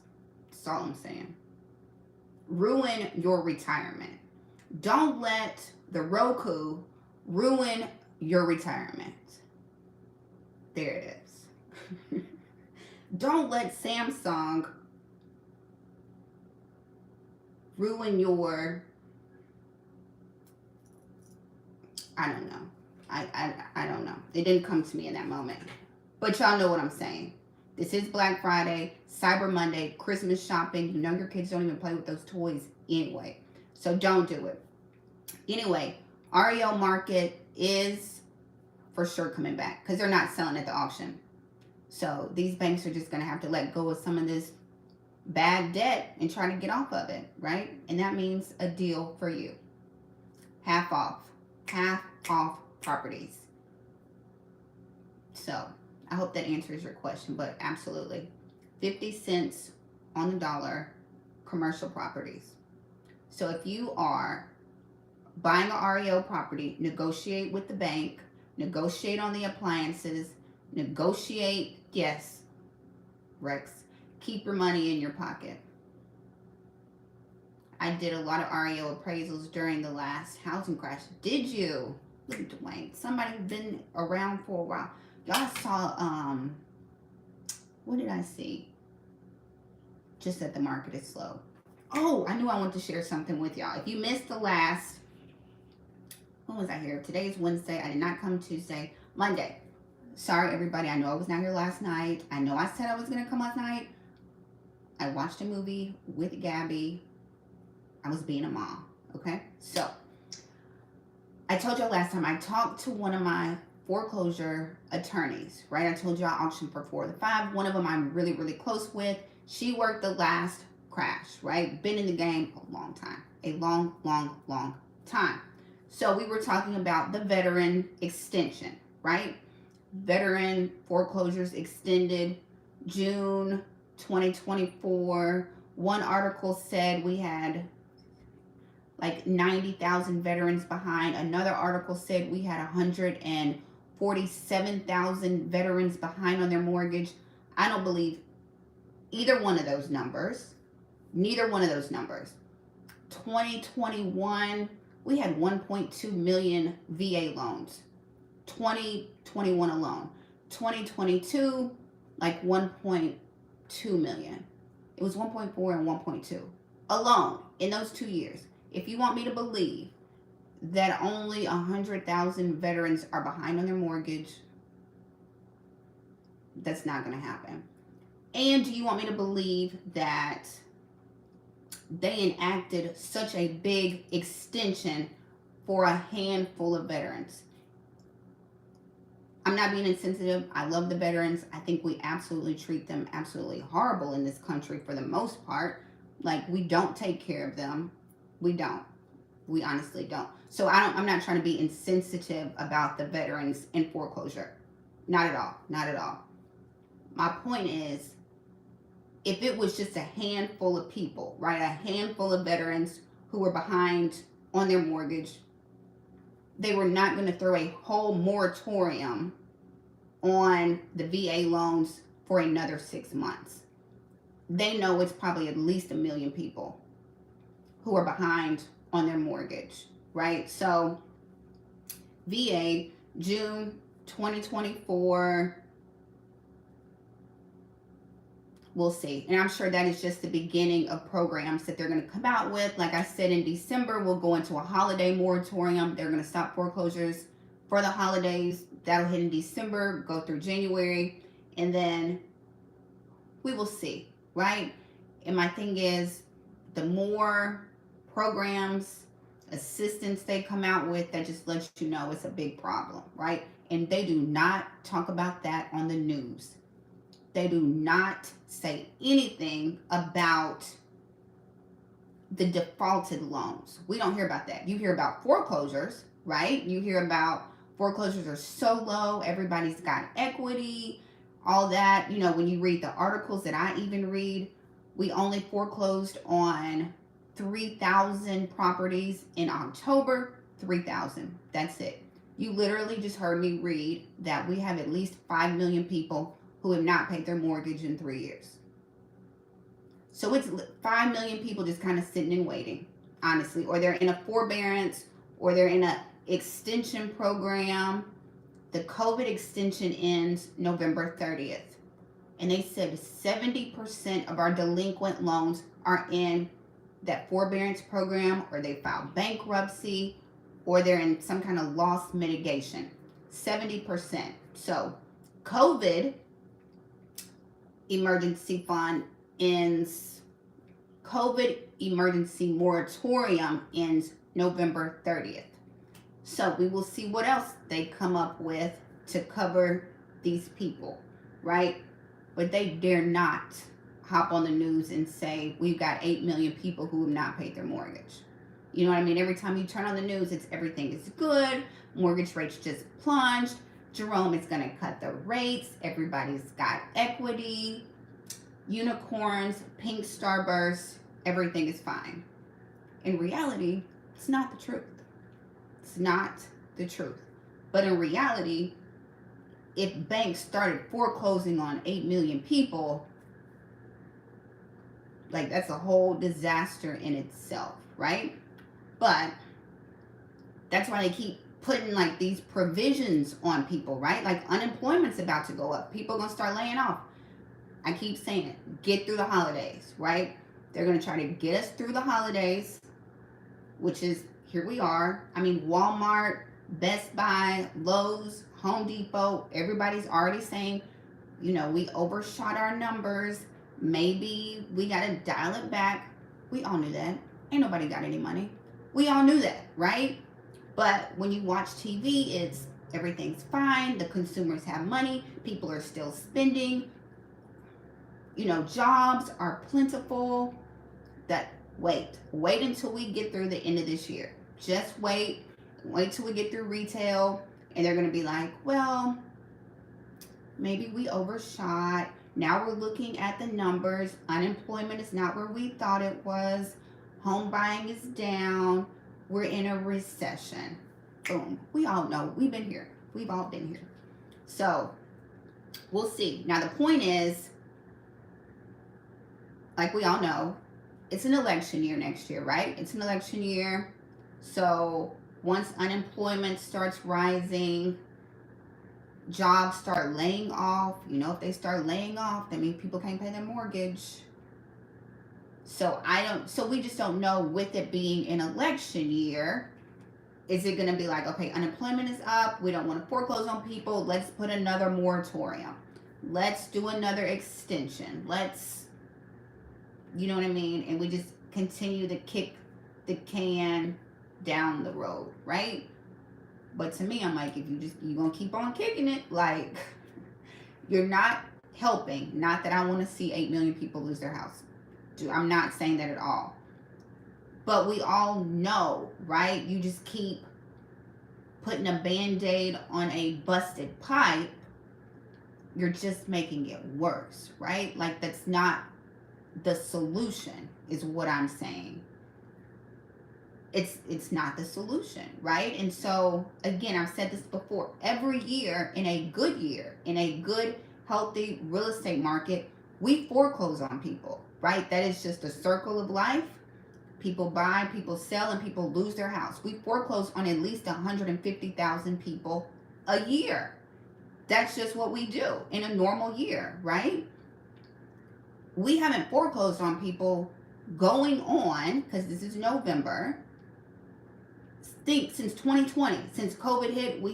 That's all I'm saying. Ruin your retirement. Don't let the Roku ruin your retirement. There it is. Don't let Samsung ruin your, I don't know. I don't know. It didn't come to me in that moment. But y'all know what I'm saying. This is Black Friday, Cyber Monday, Christmas shopping. You know your kids don't even play with those toys anyway. So don't do it. Anyway, REO market is for sure coming back because they're not selling at the auction. So these banks are just going to have to let go of some of this bad debt and try to get off of it, right? And that means a deal for you. Half off properties. So I hope that answers your question, but absolutely 50 cents on the dollar commercial properties. So if you are buying a REO property, negotiate with the bank, negotiate on the appliances, negotiate, yes, Rex, Keep your money in your pocket. I did a lot of REO appraisals during the last housing crash. Did you? Look at Dwayne. Somebody who's been around for a while. Y'all saw, what did I see? Just that the market is slow. Oh, I knew I wanted to share something with y'all. If you missed the last, when was I here? Today is Wednesday. I did not come Tuesday. Monday. Sorry, everybody. I know I was not here last night. I know I said I was going to come last night. I watched a movie with Gabby. I was being a mom. Okay? So, I told y'all last time I talked to one of my foreclosure attorneys, right? I told you I auctioned for 4 of the 5. One of them I'm really, really close with. She worked the last crash, right? Been in the game a long time. A long, long, long time. So we were talking about the veteran extension, right? Veteran foreclosures extended June 2024. One article said we had like 90,000 veterans behind. Another article said we had 147,000 veterans behind on their mortgage. I don't believe either one of those numbers. Neither one of those numbers. 2021, we had 1.2 million VA loans. 2021 alone. 2022, like 1.2 million. It was 1.4 and 1.2 alone in those 2 years. If you want me to believe that only 100,000 veterans are behind on their mortgage, that's not going to happen. And do you want me to believe that they enacted such a big extension for a handful of veterans? I'm not being insensitive. I love the veterans. I think we absolutely treat them absolutely horrible in this country for the most part. Like, we don't take care of them. We don't. We honestly don't. So I'm not trying to be insensitive about the veterans in foreclosure. Not at all. Not at all. My point is, if it was just a handful of people, right, a handful of veterans who were behind on their mortgage, they were not going to throw a whole moratorium on the VA loans for another 6 months. They know it's probably at least 1 million people who are behind on their mortgage, right? So VA, June 2024, we'll see. And I'm sure that is just the beginning of programs that they're going to come out with. Like I said, in December, we'll go into a holiday moratorium. They're going to stop foreclosures for the holidays. That'll hit in December, go through January, and then we will see, right? And my thing is, the more programs, assistance they come out with, that just lets you know it's a big problem, right? And they do not talk about that on the news. They do not say anything about the defaulted loans. We don't hear about that. You hear about foreclosures, right? You hear about foreclosures are so low, everybody's got equity, all that. You know, when you read the articles that I even read, we only foreclosed on 3,000 properties in October. 3,000. That's it. You literally just heard me read that we have at least 5 million people who have not paid their mortgage in 3 years. So it's 5 million people just kind of sitting and waiting, honestly. Or they're in a forbearance, or they're in a extension program. The COVID extension ends November 30th. And they said 70% of our delinquent loans are in that forbearance program, or they filed bankruptcy, or they're in some kind of loss mitigation. 70%. So COVID emergency fund ends, COVID emergency moratorium ends November 30th. So we will see what else they come up with to cover these people, right? But they dare not hop on the news and say, we've got 8 million people who have not paid their mortgage. You know what I mean? Every time you turn on the news, it's everything is good. Mortgage rates just plunged. Jerome is going to cut the rates. Everybody's got equity. Unicorns, pink starbursts, everything is fine. In reality, it's not the truth. It's not the truth. But in reality, if banks started foreclosing on 8 million people, Like, that's a whole disaster in itself, right? But that's why they keep putting like these provisions on people, right? Like, unemployment's about to go up. People are gonna start laying off. I keep saying it. Get through the holidays, right? They're gonna try to get us through the holidays, which is, here we are. I mean, Walmart, Best Buy, Lowe's, Home Depot, everybody's already saying, you know, we overshot our numbers. Maybe we got to dial it back. We all knew that. Ain't nobody got any money. We all knew that, right? But when you watch TV, it's everything's fine. The consumers have money. People are still spending. You know, jobs are plentiful. That wait until we get through the end of this year. Just wait till we get through retail, and they're going to be like, well, maybe we overshot. Now we're looking at the numbers. Unemployment is not where we thought it was. Home buying is down. We're in a recession. Boom. We all know. We've been here. We've all been here. So we'll see. Now the point is, like we all know, it's an election year next year, right? It's an election year. So once unemployment starts rising, jobs start laying off. You know, if they start laying off, that means people can't pay their mortgage. So we just don't know, with it being an election year, is it going to be like, okay, unemployment is up. We don't want to foreclose on people. Let's put another moratorium. Let's do another extension. Let's, you know what I mean? And we just continue to kick the can down the road, right? But to me, I'm like, if you're going to keep on kicking it, like, you're not helping. Not that I want to see 8 million people lose their house. I'm not saying that at all. But we all know, right? You just keep putting a Band-Aid on a busted pipe. You're just making it worse, right? Like, that's not the solution, is what I'm saying. It's not the solution, right? And so, again, I've said this before. Every year, in a good, healthy real estate market, we foreclose on people, right? That is just a circle of life. People buy, people sell, and people lose their house. We foreclose on at least 150,000 people a year. That's just what we do in a normal year, right? We haven't foreclosed on people going on, because this is November, think since 2020, since COVID hit, we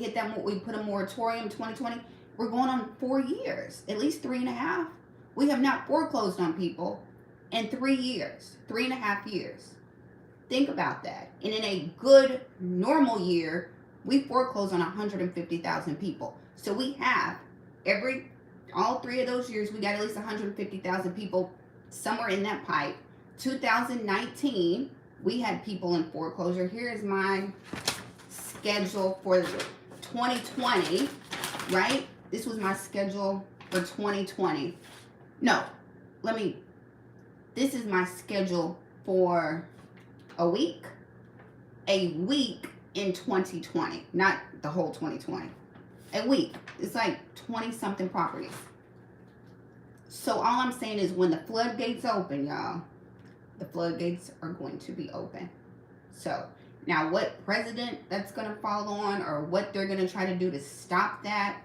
put a moratorium in 2020. We're going on 4 years, at least 3.5. We have not foreclosed on people in 3 years, 3.5 years. Think about that. And in a good, normal year, we foreclose on 150,000 people. So we have all 3 of those years, we got at least 150,000 people somewhere in that pipe. 2019, we had people in foreclosure. Here is my schedule for 2020, right? This was my schedule for 2020. This is my schedule for a week in 2020, not the whole 2020. A week. It's like 20 something properties. So all I'm saying is, when the floodgates open, y'all, the floodgates are going to be open. So now, what president that's going to fall on, or what they're going to try to do to stop that,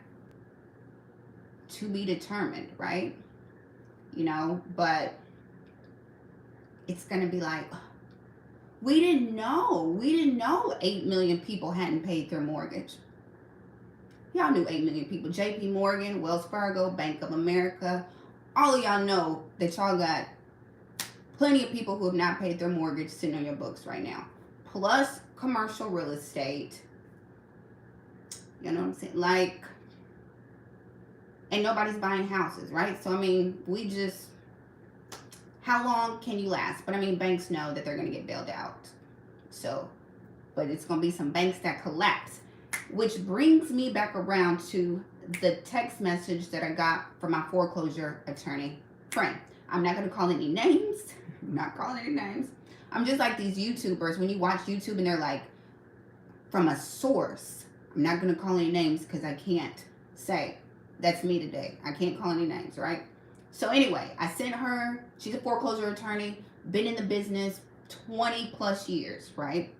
to be determined, right? You know, but it's going to be like, we didn't know 8 million people hadn't paid their mortgage. Y'all knew 8 million people. JP Morgan, Wells Fargo, Bank of America, all of y'all know that y'all got plenty of people who have not paid their mortgage sitting on your books right now. Plus commercial real estate. You know what I'm saying? Like, and nobody's buying houses, right? So, I mean, how long can you last? But I mean, banks know that they're going to get bailed out. So, but it's going to be some banks that collapse. Which brings me back around to the text message that I got from my foreclosure attorney friend. I'm not going to call any names. I'm not calling any names. I'm just like these YouTubers. When you watch YouTube and they're like, from a source. I'm not going to call any names because I can't say. That's me today. I can't call any names, right? So anyway, I sent her, she's a foreclosure attorney, been in the business 20 plus years, right?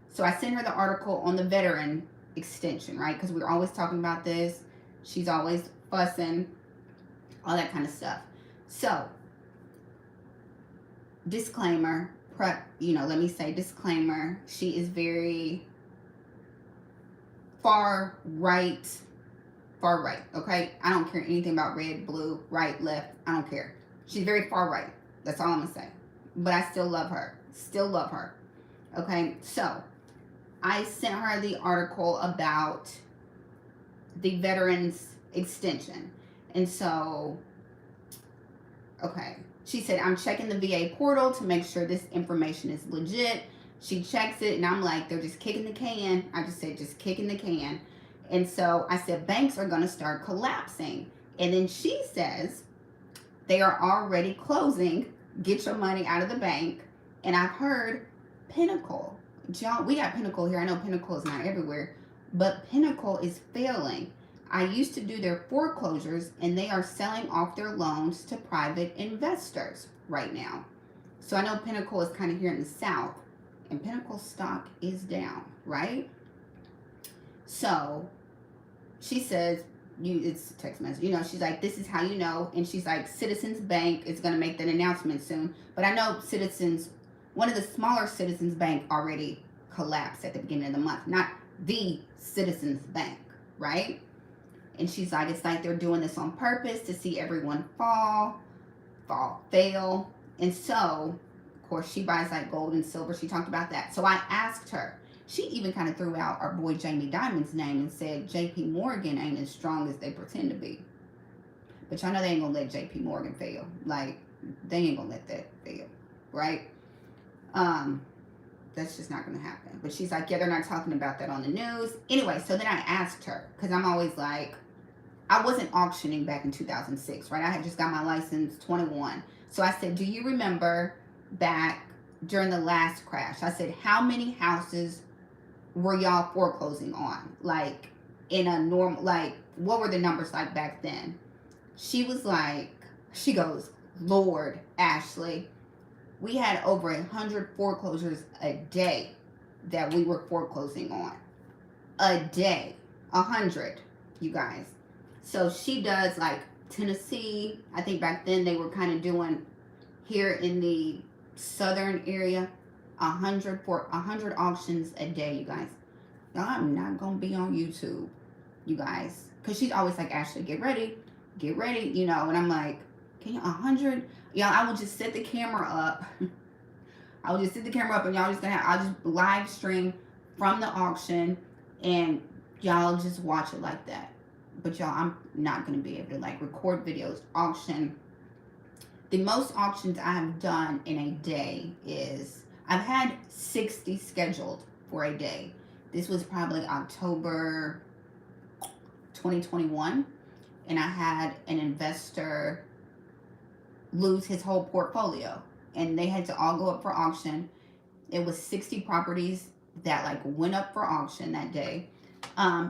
So I sent her the article on the veteran extension, right? Because we were always talking about this. She's always fussing, all that kind of stuff. So, disclaimer, let me say disclaimer. She is very far right, okay? I don't care anything about red, blue, right, left. I don't care. She's very far right. That's all I'm going to say. But I still love her. Still love her. Okay? So, I sent her the article about the veterans extension. And so, okay. She said, I'm checking the VA portal to make sure this information is legit. She checks it, and I'm like, they're just kicking the can. I just said, just kicking the can. And so I said, banks are going to start collapsing. And then she says, they are already closing. Get your money out of the bank. And I've heard Pinnacle. John, we got Pinnacle here. I know Pinnacle is not everywhere, but Pinnacle is failing. I used to do their foreclosures, and they are selling off their loans to private investors right now. So I know Pinnacle is kind of here in the South, and Pinnacle stock is down, right? So she says, it's a text message, she's like, this is how you know. And she's like, Citizens Bank is going to make that announcement soon. But I know one of the smaller Citizens Bank already collapsed at the beginning of the month. Not the Citizens Bank, right? And she's like, it's like they're doing this on purpose to see everyone fail. And so, of course, she buys like gold and silver. She talked about that. So I asked her. She even kind of threw out our boy Jamie Dimon's name and said JP Morgan ain't as strong as they pretend to be. But y'all know they ain't going to let JP Morgan fail. Like, they ain't going to let that fail, right? That's just not going to happen. But she's like, yeah, they're not talking about that on the news. Anyway, so then I asked her, because I'm always like, I wasn't auctioning back in 2006, right? I had just got my license 21. So I said, do you remember back during the last crash? I said, how many houses were y'all foreclosing on? Like, in a normal, like, what were the numbers like back then? She was like, she goes, Lord, Ashley, we had over 100 foreclosures a day that we were foreclosing on. A day. 100, you guys. So she does like Tennessee. I think back then they were kind of doing here in the southern area 100 auctions a day, you guys. Y'all, I'm not gonna be on YouTube, you guys, because she's always like, Ashley, get ready, and I'm like, can you 100? Y'all, I will just set the camera up. I will just set the camera up, and y'all I'll just live stream from the auction, and y'all just watch it like that. But y'all, I'm not going to be able to like record videos, auction. The most auctions I have done in a day is, I've had 60 scheduled for a day. This was probably October 2021. And I had an investor lose his whole portfolio. And they had to all go up for auction. It was 60 properties that like went up for auction that day.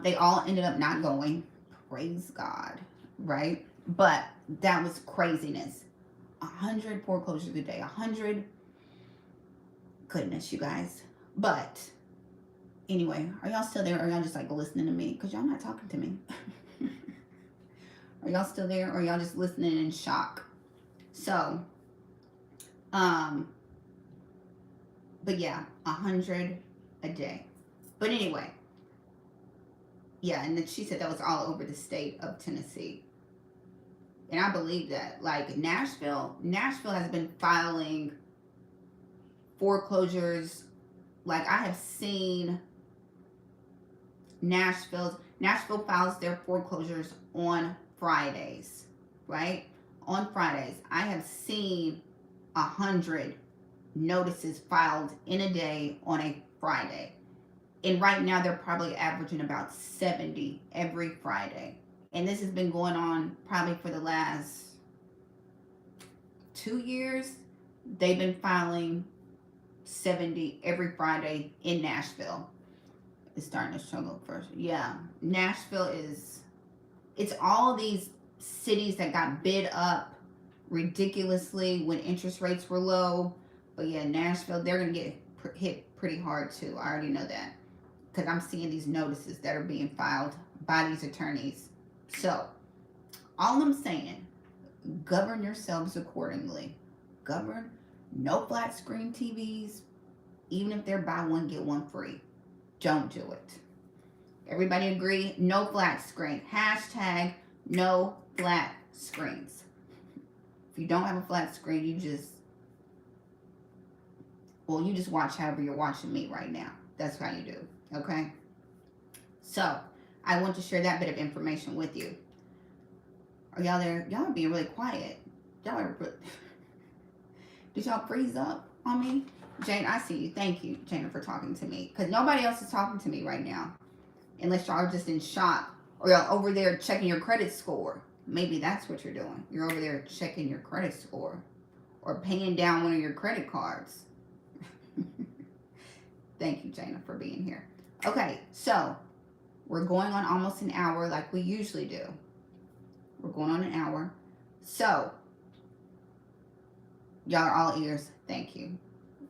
They all ended up not going. Praise God, right? But that was craziness. 100 foreclosures a day. 100. Goodness, you guys. But anyway, are y'all still there? Or are y'all just like listening to me? Because y'all not talking to me. Are y'all still there? Or are y'all just listening in shock? So, but yeah, 100 a day. But anyway. Yeah, and then she said that was all over the state of Tennessee. And I believe that. Like, Nashville has been filing foreclosures. Like, I have seen Nashville files their foreclosures on Fridays, right? On Fridays. I have seen 100 notices filed in a day on a Friday. And right now, they're probably averaging about 70 every Friday. And this has been going on probably for the last 2 years. They've been filing 70 every Friday in Nashville. It's starting to struggle first. Yeah, Nashville it's all these cities that got bid up ridiculously when interest rates were low. But yeah, Nashville, they're going to get hit pretty hard too. I already know that because I'm seeing these notices that are being filed by these attorneys. So, all I'm saying, govern yourselves accordingly. Govern. No flat screen TVs, even if they're buy one, get one free. Don't do it. Everybody agree? No flat screen. Hashtag no flat screens. If you don't have a flat screen, you just watch however you're watching me right now. That's how you do. Okay? So, I want to share that bit of information with you. Are y'all there? Y'all are being really quiet. Y'all are... Did y'all freeze up on me? Jane, I see you. Thank you, Jana, for talking to me. Because nobody else is talking to me right now. Unless y'all are just in shock. Or y'all over there checking your credit score. Maybe that's what you're doing. You're over there checking your credit score. Or paying down one of your credit cards. Thank you, Jana, for being here. Okay, so we're going on almost an hour like we usually do. We're going on an hour. So, y'all are all ears. Thank you.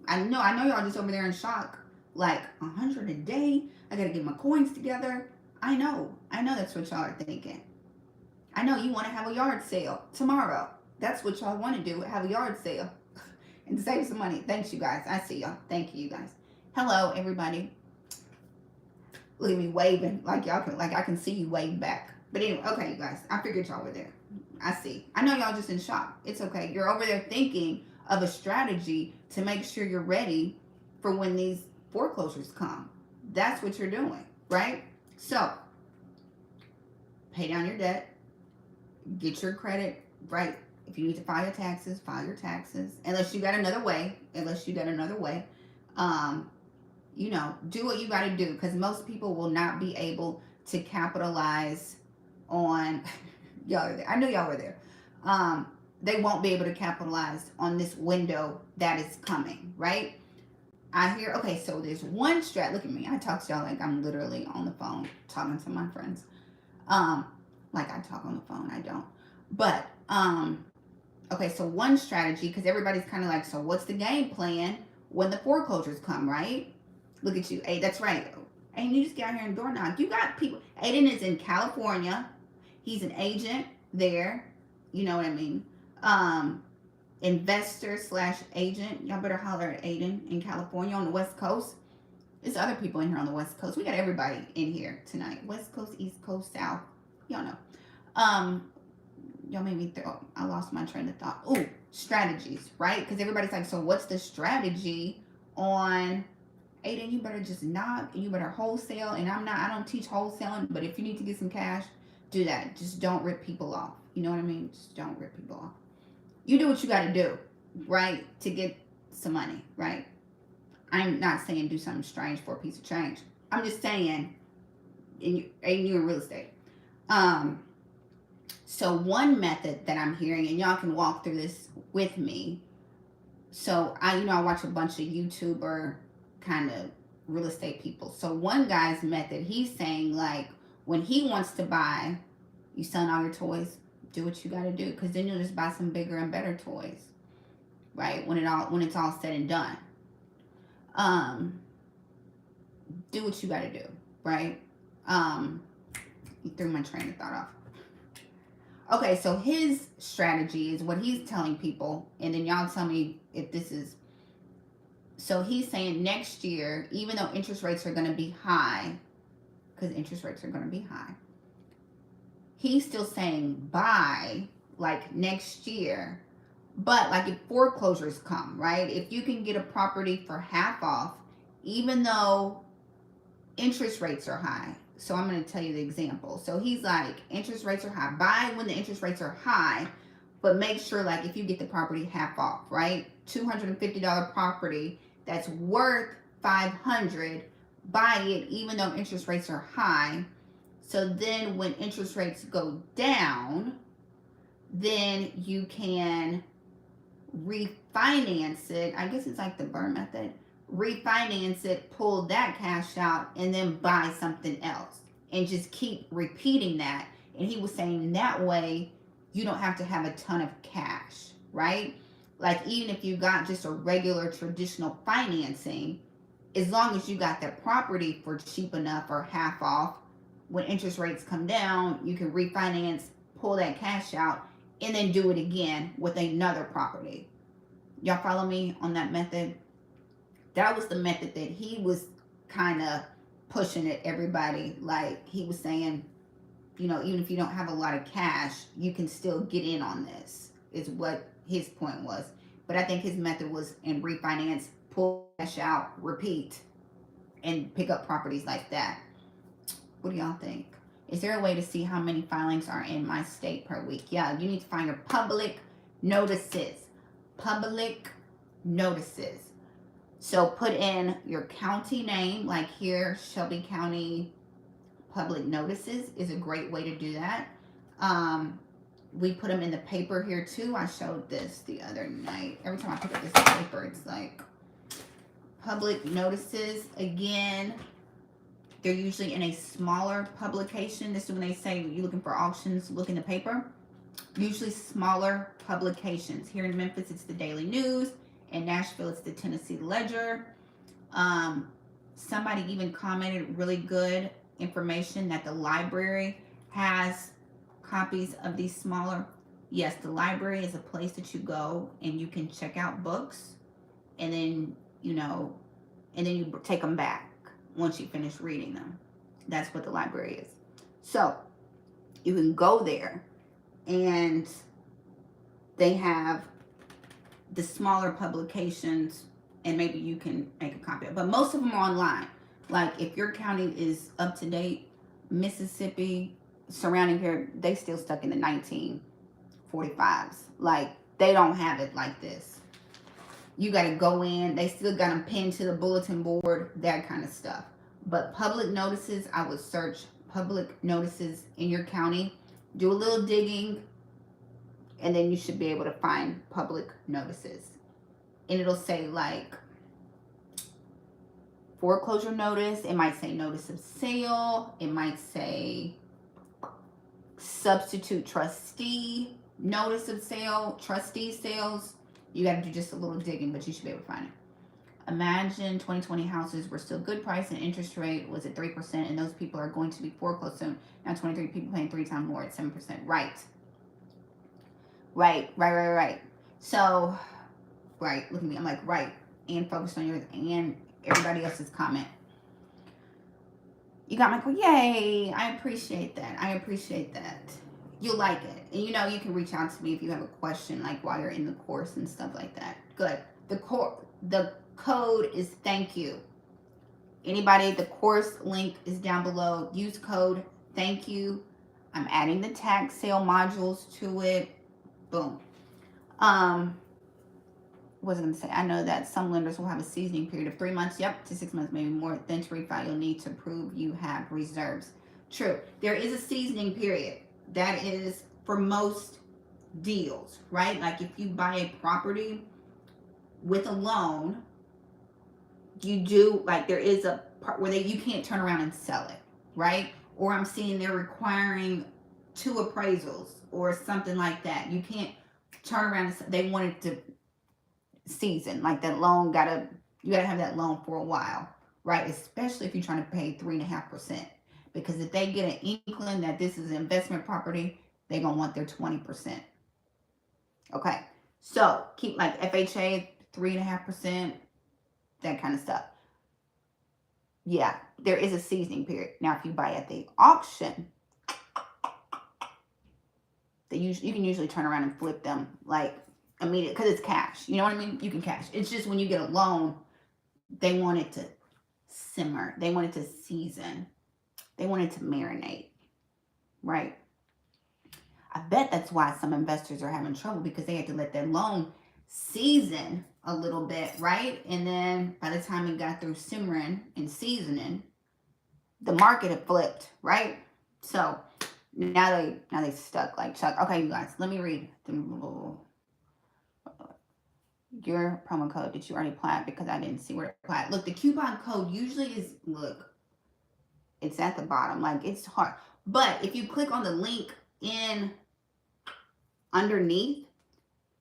I know y'all just over there in shock. Like, 100 a day? I gotta get my coins together. I know that's what y'all are thinking. I know you want to have a yard sale tomorrow. That's what y'all want to do, have a yard sale. And save some money. Thanks, you guys. I see y'all. Thank you, guys. Hello, everybody. Look at me waving. Like I can see you wave back. But anyway, okay, you guys. I figured y'all were there. I see. I know y'all just in shock. It's okay. You're over there thinking of a strategy to make sure you're ready for when these foreclosures come. That's what you're doing, right? So, pay down your debt. Get your credit right. If you need to file your taxes, file your taxes. Unless you got another way. Do what you got to do. Because most people will not be able to capitalize on... y'all are there. I knew y'all were there. They won't be able to capitalize on this window that is coming, right? I hear, okay, so there's one strat. Look at me. I talk to y'all like I'm literally on the phone talking to my friends. Like I talk on the phone. I don't. But, okay, so one strategy, because everybody's kind of like, so what's the game plan when the foreclosures come, right? Look at you. Hey, that's right. And you just get out here and door knock. You got people. Aiden is in California. He's an agent there. You know what I mean? Investor / agent. Y'all better holler at Aiden in California on the West Coast. There's other people in here on the West Coast. We got everybody in here tonight. West Coast, East Coast, South. Y'all know. Y'all made me I lost my train of thought. Ooh, strategies, right? Because everybody's like, so what's the strategy on Aiden? You better just knock and you better wholesale. And I don't teach wholesaling, but if you need to get some cash, do that. Just don't rip people off. You know what I mean? Just don't rip people off. You do what you got to do, right? To get some money, right? I'm not saying do something strange for a piece of change. I'm just saying, you in real estate. So one method that I'm hearing, and y'all can walk through this with me. So I watch a bunch of YouTuber kind of real estate people. So one guy's method, he's saying like when he wants to buy, you selling all your toys, do what you got to do, because then you'll just buy some bigger and better toys, right? When it's all said and done. Do what you got to do, right? You threw my train of thought off. Okay, so his strategy is what he's telling people, and then y'all tell me if this is... So he's saying next year, even though interest rates are going to be high, because interest rates are going to be high, he's still saying buy, like, next year. But, like, if foreclosures come, right? If you can get a property for half off, even though interest rates are high. So I'm going to tell you the example. So he's like, interest rates are high. Buy when the interest rates are high, but make sure, like, if you get the property half off, right? $250 property that's worth $500, buy it even though interest rates are high. So then when interest rates go down, then you can refinance it. I guess it's like the burn method. Refinance it, pull that cash out, and then buy something else. And just keep repeating that. And he was saying that way you don't have to have a ton of cash, right? Like even if you got just a regular traditional financing, as long as you got the property for cheap enough or half off, when interest rates come down, you can refinance, pull that cash out, and then do it again with another property. Y'all follow me on that method? That was the method that he was kind of pushing at everybody. Like he was saying, even if you don't have a lot of cash, you can still get in on this, is what his point was. But I think his method was in refinance, pull cash out, repeat, and pick up properties like that. What do y'all think? Is there a way to see how many filings are in my state per week? Yeah, you need to find your public notices. Public notices. So put in your county name, like here, Shelby County Public Notices is a great way to do that. We put them in the paper here too. I showed this the other night. Every time I pick up this paper, it's like public notices. Again, they're usually in a smaller publication. This is when they say you're looking for auctions, look in the paper. Usually smaller publications. Here in Memphis, it's the Daily News. In Nashville, it's the Tennessee Ledger. Somebody even commented really good information that the library has copies of these smaller. Yes, the library is a place that you go and you can check out books, and then you take them back once you finish reading them. That's what the library is. So you can go there and they have the smaller publications, and maybe you can make a copy of it. But most of them are online. Like if your county is up to date, Mississippi, surrounding here, they still stuck in the 1945s. Like they don't have it like this. You got to go in. They still got them pinned to the bulletin board, that kind of stuff. But public notices, I would search public notices in your county. Do a little digging, and then you should be able to find public notices. And it'll say like foreclosure notice. It might say notice of sale. It might say substitute trustee notice of sale, trustee sales. You got to do just a little digging, but you should be able to find it. Imagine 2020 houses were still good price and interest rate was at 3%, and those people are going to be foreclosed soon. Now 23 people paying 3 times more at 7%. Right. So, right, look at me. I'm like, right, and focused on yours and everybody else's comment. You got my quote. Yay! I appreciate that. You'll like it. And you can reach out to me if you have a question, like while you're in the course and stuff like that. Good. The code is thank you. Anybody, the course link is down below. Use code thank you. I'm adding the tax sale modules to it. Boom. What was I going to say? I know that some lenders will have a seasoning period of 3 months, to 6 months, maybe more. Then to refi, you'll need to prove you have reserves. True. There is a seasoning period. That is for most deals, right? Like if you buy a property with a loan, you do, like there is a part where you can't turn around and sell it, right? Or I'm seeing they're requiring 2 appraisals or something like that. You can't turn around and they want it to season, like that loan you gotta have that loan for a while, right? Especially if you're trying to pay 3.5%, because if they get an inkling that this is an investment property, they're gonna want their 20%. Okay, so keep like FHA 3.5%, that kind of stuff. Yeah, there is a seasoning period. Now, if you buy at the auction, you can usually turn around and flip them like immediately because it's cash. You know what I mean? You can cash. It's just when you get a loan, they want it to simmer. They want it to season. They want it to marinate, right? I bet that's why some investors are having trouble, because they had to let their loan season a little bit, right? And then by the time it got through simmering and seasoning, the market had flipped, right? So now they stuck like Chuck. Okay, you guys, let me read your promo code. Did you already apply it? Because I didn't see where to apply it. Look, the coupon code usually is, it's at the bottom. Like, it's hard. But if you click on the link in underneath,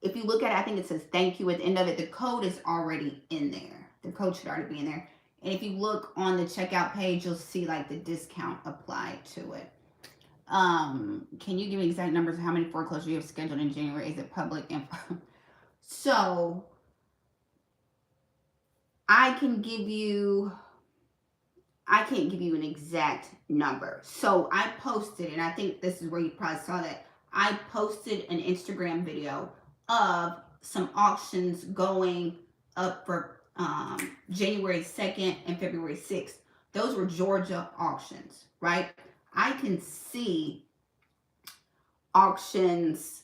if you look at it, I think it says thank you at the end of it. The code is already in there. The code should already be in there. And if you look on the checkout page, you'll see like the discount applied to it. Can you give me exact numbers of how many foreclosures you have scheduled in January? Is it public info? So I can't give you an exact number. So I posted, and I think this is where you probably saw that, I posted an Instagram video of some auctions going up for January 2nd and February 6th. Those were Georgia auctions, right? I can see auctions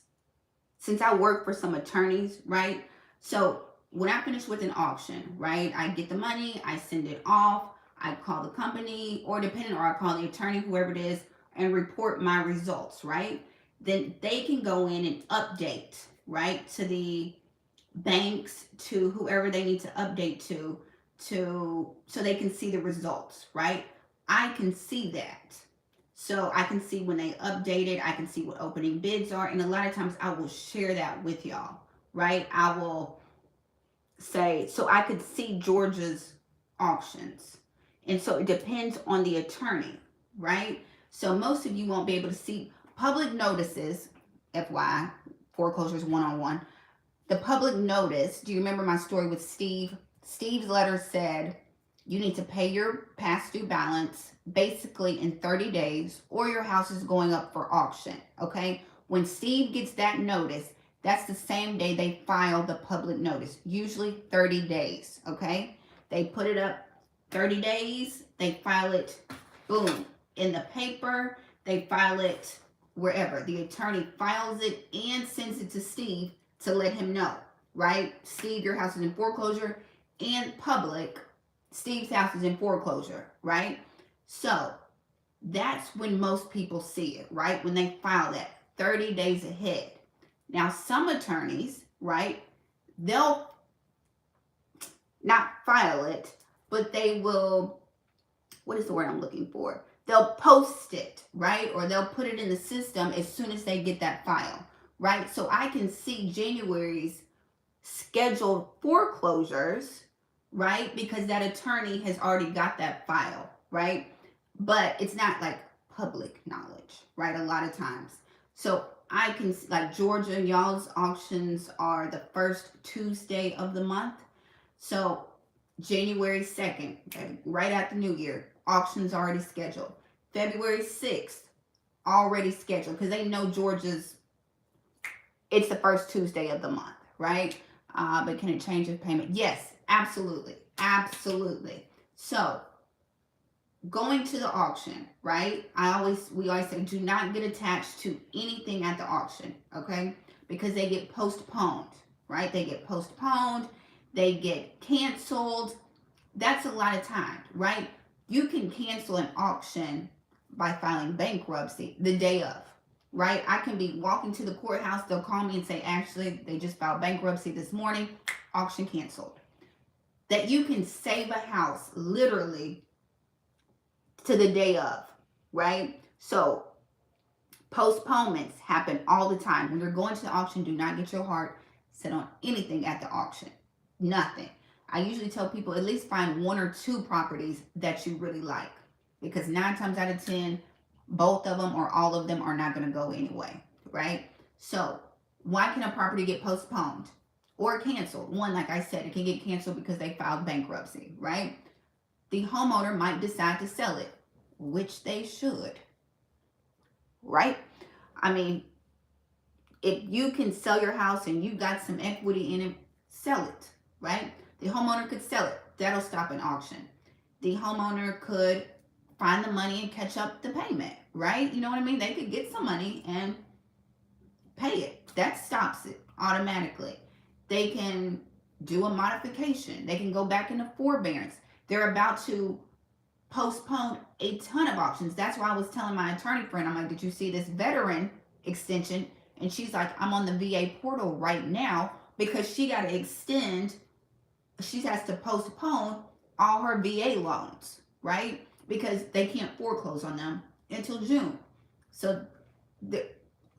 since I work for some attorneys, right? So when I finish with an auction, right, I get the money, I send it off, I call the company, or I call the attorney, whoever it is, and report my results, right? Then they can go in and update, right, to the banks, to whoever they need to update to so they can see the results, right? I can see that. So I can see when they update it, I can see what opening bids are, and a lot of times I will share that with y'all, right? I will say, so I could see Georgia's auctions. And so it depends on the attorney, right? So most of you won't be able to see public notices, FYI, foreclosures one-on-one. The public notice, do you remember my story with Steve? Steve's letter said, you need to pay your past due balance basically in 30 days or your house is going up for auction, okay? When Steve gets that notice, that's the same day they file the public notice, usually 30 days, okay? They put it up 30 days, they file it, boom, in the paper, they file it wherever. The attorney files it and sends it to Steve to let him know, right? Steve, your house is in foreclosure, and public, Steve's house is in foreclosure, right? So that's when most people see it, right? When they file that 30 days ahead. Now, some attorneys, right, they'll not file it, but they will, what is the word I'm looking for? They'll post it, right? Or they'll put it in the system as soon as they get that file, right? So I can see January's scheduled foreclosures, right? Because that attorney has already got that file, right? But it's not like public knowledge, right? A lot of times. So I can, like Georgia, y'all's auctions are the first Tuesday of the month. So January 2nd, okay, right after New Year, auctions already scheduled. February 6th, already scheduled because they know Georgia's, it's the first Tuesday of the month, right? But can it change with payment? Yes, absolutely. Absolutely. So going to the auction, right? We always say do not get attached to anything at the auction, okay? Because they get postponed, right? They get postponed, they get canceled. That's a lot of time, right? You can cancel an auction by filing bankruptcy the day of, right? I can be walking to the courthouse, they'll call me and say, actually, they just filed bankruptcy this morning, auction canceled. That you can save a house literally to the day of, right? So postponements happen all the time. When you're going to the auction, do not get your heart set on anything at the auction. Nothing. I usually tell people at least find 1 or 2 properties that you really like, because 9 times out of 10, both of them or all of them are not going to go anyway, right? So why can a property get postponed or canceled? One, like I said, it can get canceled because they filed bankruptcy, right? The homeowner might decide to sell it, which they should, right? I mean, if you can sell your house and you got some equity in it, sell it, right? The homeowner could sell it. That'll stop an auction. The homeowner could find the money and catch up the payment, right? You know what I mean? They could get some money and pay it. That stops it automatically. They can do a modification. They can go back into forbearance. They're about to postpone a ton of auctions. That's why I was telling my attorney friend, I'm like, did you see this veteran extension? And she's like, I'm on the VA portal right now because she got to extend, she has to postpone all her VA loans, right? Because they can't foreclose on them until June. So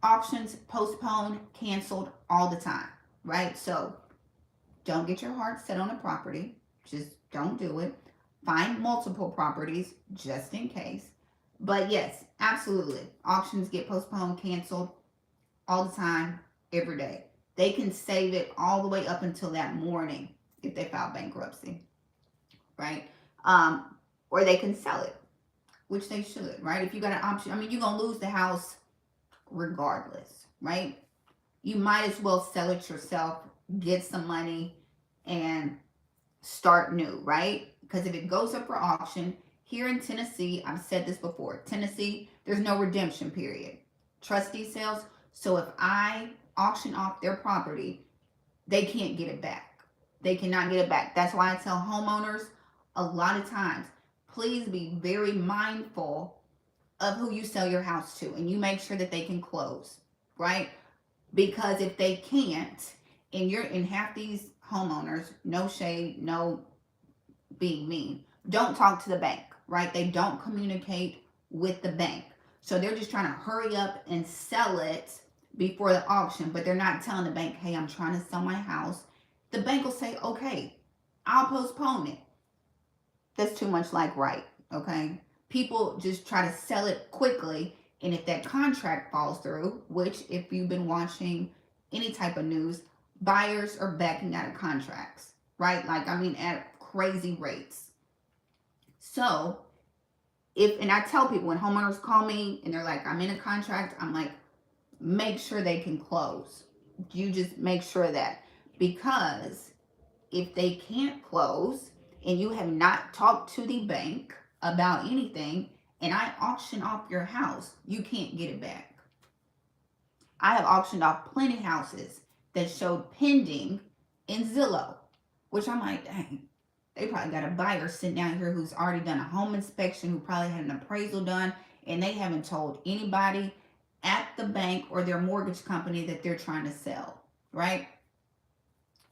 auctions postponed, canceled all the time, right? So don't get your heart set on a property. Just don't do it. Find multiple properties just in case. But yes, absolutely. Auctions get postponed, canceled all the time, every day. They can save it all the way up until that morning if they file bankruptcy, right? Or they can sell it, which they should, right? If you got an option, I mean, you're going to lose the house regardless, right? You might as well sell it yourself, get some money, and start new, right? Because if it goes up for auction, here in Tennessee, I've said this before, Tennessee, there's no redemption period. Trustee sales, so if I auction off their property, they can't get it back. They cannot get it back. That's why I tell homeowners a lot of times, please be very mindful of who you sell your house to, and you make sure that they can close, right? Because if they can't, and you're in half these homeowners, no shade, no being mean, don't talk to the bank, right? They don't communicate with the bank. So they're just trying to hurry up and sell it before the auction, but they're not telling the bank, hey, I'm trying to sell my house. The bank will say, okay, I'll postpone it. That's too much like right, okay? People just try to sell it quickly, and if that contract falls through, which if you've been watching any type of news, buyers are backing out of contracts, right? Like, I mean, at crazy rates. So, and I tell people when homeowners call me and they're like, I'm in a contract, I'm like, make sure they can close. You just make sure that, because if they can't close and you have not talked to the bank about anything and I auction off your house, you can't get it back. I have auctioned off plenty of houses that showed pending in Zillow, which I'm like, dang, they probably got a buyer sitting down here who's already done a home inspection, who probably had an appraisal done, and they haven't told anybody at the bank or their mortgage company that they're trying to sell, right?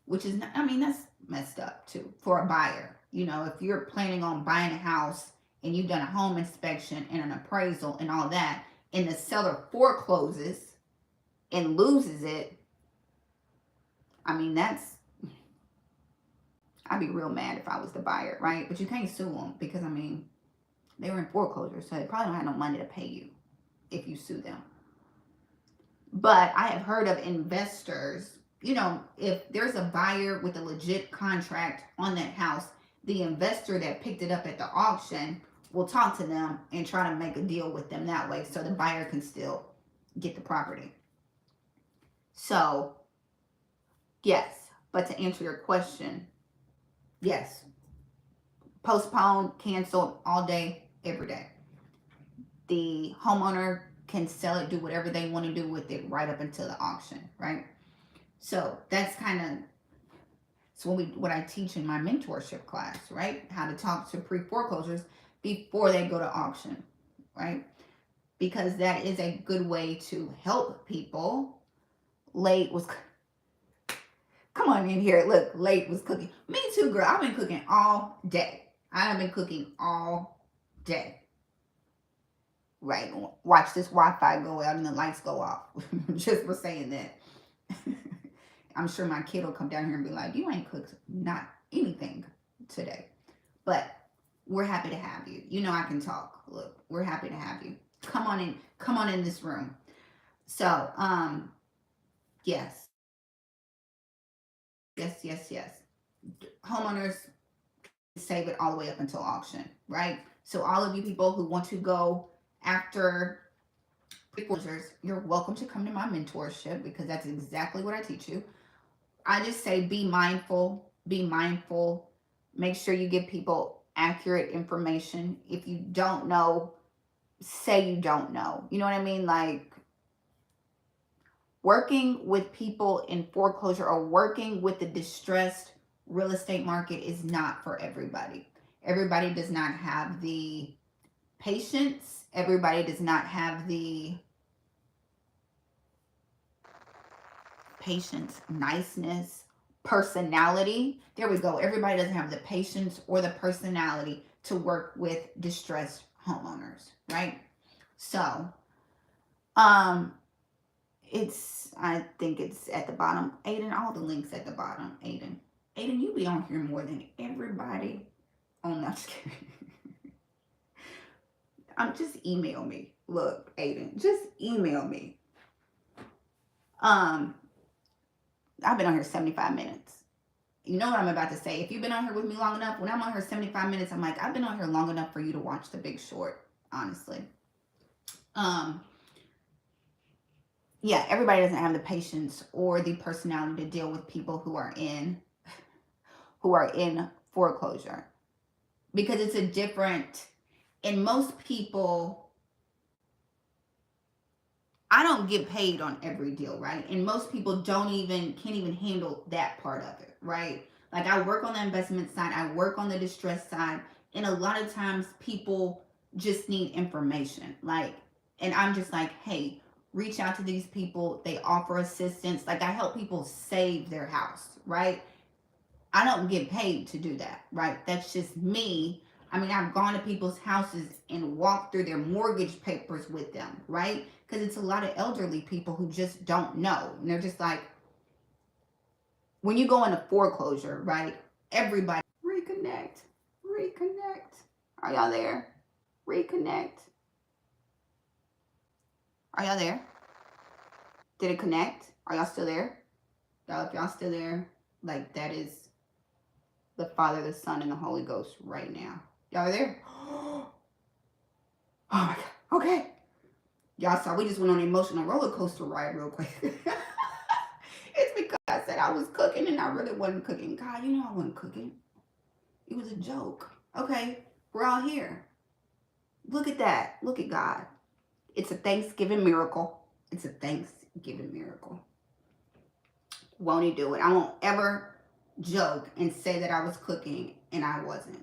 Which is, I mean, that's messed up too for a buyer. You know, if you're planning on buying a house and you've done a home inspection and an appraisal and all that, and the seller forecloses and loses it, I mean, I'd be real mad if I was the buyer, right? But you can't sue them because, I mean, they were in foreclosure, so they probably don't have no money to pay you if you sue them. But I have heard of investors, you know, if there's a buyer with a legit contract on that house, the investor that picked it up at the auction will talk to them and try to make a deal with them that way so the buyer can still get the property. So, yes, but to answer your question, yes, postponed, canceled all day, every day. The homeowner can sell it, do whatever they want to do with it right up until the auction, right? So that's kind of, so what I teach in my mentorship class, right? How to talk to pre-foreclosures before they go to auction, right? Because that is a good way to help people. Late was, come on in here. Look, Late was cooking. Me too, girl. I've been cooking all day. I have been cooking all day. Right, watch this Wi-Fi go out and the lights go off. Just for saying that. I'm sure my kid will come down here and be like, you ain't cooked not anything today. But we're happy to have you. You know I can talk. Look, we're happy to have you. Come on in this room. So, yes. Yes. Homeowners save it all the way up until auction, right? So all of you people who want to go after foreclosures, you're welcome to come to my mentorship, because that's exactly what I teach you. I just say be mindful, make sure you give people accurate information. If you don't know, say you don't know. You know what I mean? Like, working with people in foreclosure or working with the distressed real estate market is not for everybody. Everybody does not have the patience. Everybody does not have the patience, niceness, personality. There we go. Everybody doesn't have the patience or the personality to work with distressed homeowners, right? So, I think it's at the bottom. Aiden, all the links at the bottom. Aiden, you be on here more than everybody. Oh, no, just kidding. Just email me. Look, Aiden, just email me. I've been on here 75 minutes. You know what I'm about to say. If you've been on here with me long enough, when I'm on here 75 minutes, I'm like, I've been on here long enough for you to watch The Big Short, honestly. Yeah, everybody doesn't have the patience or the personality to deal with people who are in foreclosure, because it's a different, and most people, I don't get paid on every deal, right? And most people can't even handle that part of it, right? Like, I work on the investment side, I work on the distress side, and a lot of times people just need information. Like, and I'm just like, hey, reach out to these people. They offer assistance. Like, I help people save their house, right? I don't get paid to do that, right? That's just me. I mean, I've gone to people's houses and walked through their mortgage papers with them, right? Because it's a lot of elderly people who just don't know. And they're just like, when you go into foreclosure, right? Everybody, reconnect. Are y'all there? Reconnect. Are y'all there? Did it connect? Are y'all still there? Y'all, if y'all still there, like, that is the Father, the Son, and the Holy Ghost right now. Y'all are there? Oh my God. Okay. Y'all saw we just went on an emotional roller coaster ride real quick. It's because I said I was cooking and I really wasn't cooking. God, you know I wasn't cooking. It was a joke. Okay, we're all here. Look at that. Look at God. It's a Thanksgiving miracle. It's a Thanksgiving miracle. Won't he do it? I won't ever joke and say that I was cooking and I wasn't.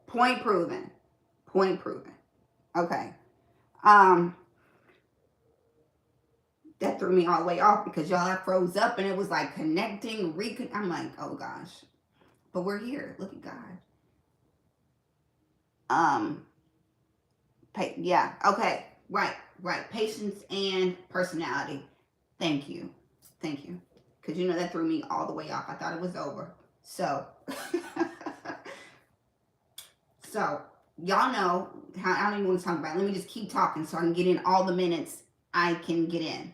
Point proven. Point proven. Okay. That threw me all the way off because y'all, I froze up and it was like connecting, I'm like, oh gosh. But we're here. Look at God. Yeah. Okay. Right. Patience and personality. Thank you. Because you know that threw me all the way off. I thought it was over. So, y'all know how I don't even want to talk about it. Let me just keep talking so I can get in all the minutes I can get in.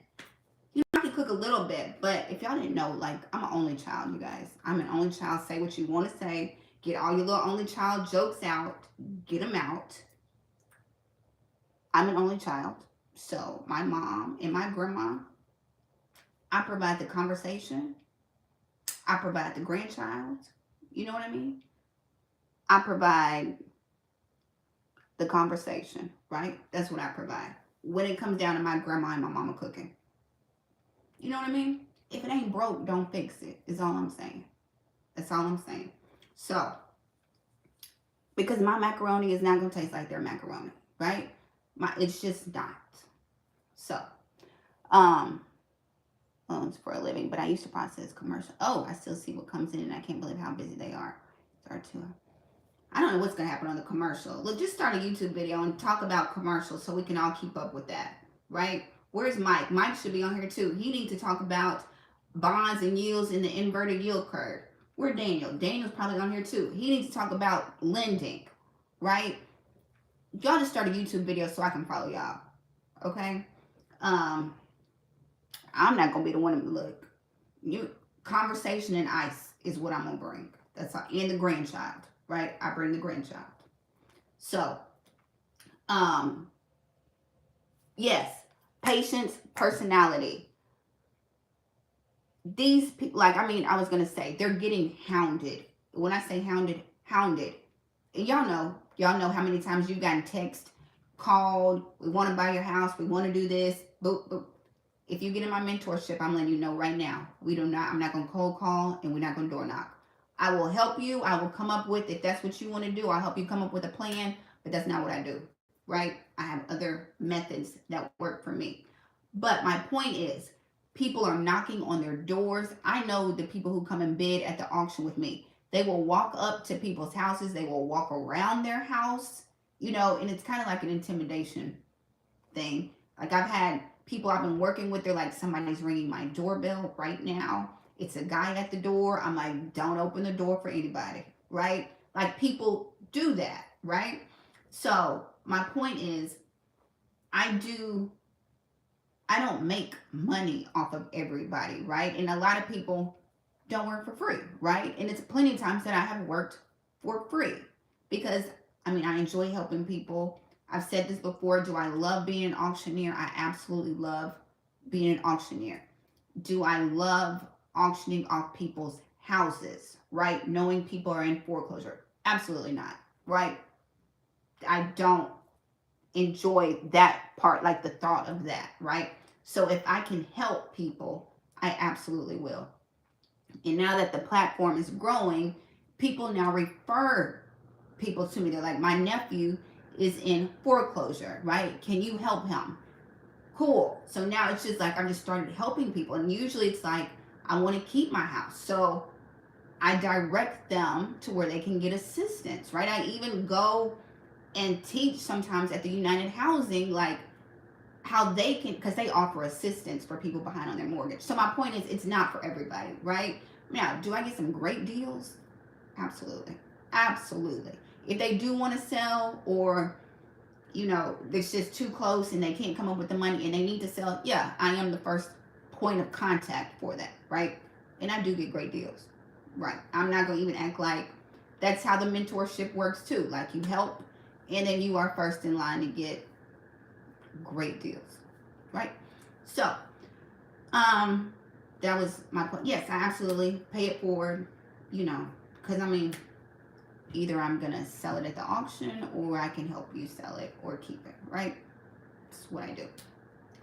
You know, I can cook a little bit, but if y'all didn't know, like, I'm an only child, you guys. I'm an only child. Say what you want to say. Get all your little only child jokes out. Get them out. I'm an only child. So my mom and my grandma, I provide the conversation. I provide the grandchild. You know what I mean? I provide the conversation, right? That's what I provide. When it comes down to my grandma and my mama cooking. You know what I mean? If it ain't broke, don't fix it, is all I'm saying. That's all I'm saying. So, because my macaroni is not going to taste like their macaroni, right? It's just not. So, loans for a living, but I used to process commercial. Oh, I still see what comes in and I can't believe how busy they are. I don't know what's going to happen on the commercial. Look, just start a YouTube video and talk about commercials so we can all keep up with that, right? Where's Mike? Mike should be on here too. He needs to talk about bonds and yields in the inverted yield curve. Where's Daniel? Daniel's probably on here too. He needs to talk about lending, right? Y'all just start a YouTube video so I can follow y'all, okay? I'm not going to be the one to look. Conversation and ice is what I'm going to bring. That's all. And the grandchild, right? I bring the grandchild. So, yes, patience, personality. These people, like, I was going to say, they're getting hounded. When I say hounded. And y'all know how many times you've gotten text, called, we want to buy your house, we want to do this, boop, boop. If you get in my mentorship, I'm letting you know right now, I'm not going to cold call and we're not going to door knock. I will help you. I will come up with, if that's what you want to do, I'll help you come up with a plan, but that's not what I do, right? I have other methods that work for me. But my point is, people are knocking on their doors. I know the people who come and bid at the auction with me. They will walk up to people's houses. They will walk around their house, and it's kind of like an intimidation thing. Like, I've had people I've been working with, they're like, somebody's ringing my doorbell right now. It's a guy at the door. I'm like, don't open the door for anybody, right? Like, people do that, right? So my point is, I do I don't make money off of everybody, right? And a lot of people don't work for free, right? And it's plenty of times that I have worked for free because I mean, I enjoy helping people. I've said this before. Do I love being an auctioneer? I absolutely love being an auctioneer. Do I love auctioning off people's houses, right? Knowing people are in foreclosure? Absolutely not, right? I don't enjoy that part, like the thought of that, right? So if I can help people, I absolutely will. And now that the platform is growing, people now refer people to me. They're like, my nephew is in foreclosure, right? Can you help him? Cool. So now it's just like I'm just started helping people. And usually it's like, I want to keep my house. So I direct them to where they can get assistance, right? I even go and teach sometimes at the United Housing, like how they can, because they offer assistance for people behind on their mortgage. So my point is, it's not for everybody, right? Now, do I get some great deals? Absolutely. Absolutely. If they do want to sell, or it's just too close and they can't come up with the money and they need to sell, yeah, I am the first point of contact for that, right? And I do get great deals, right? I'm not going to even act like that's how the mentorship works too. Like, you help and then you are first in line to get great deals, right? So, that was my point. Yes, I absolutely pay it forward, because I mean, either I'm gonna sell it at the auction or I can help you sell it or keep it, right? That's what I do.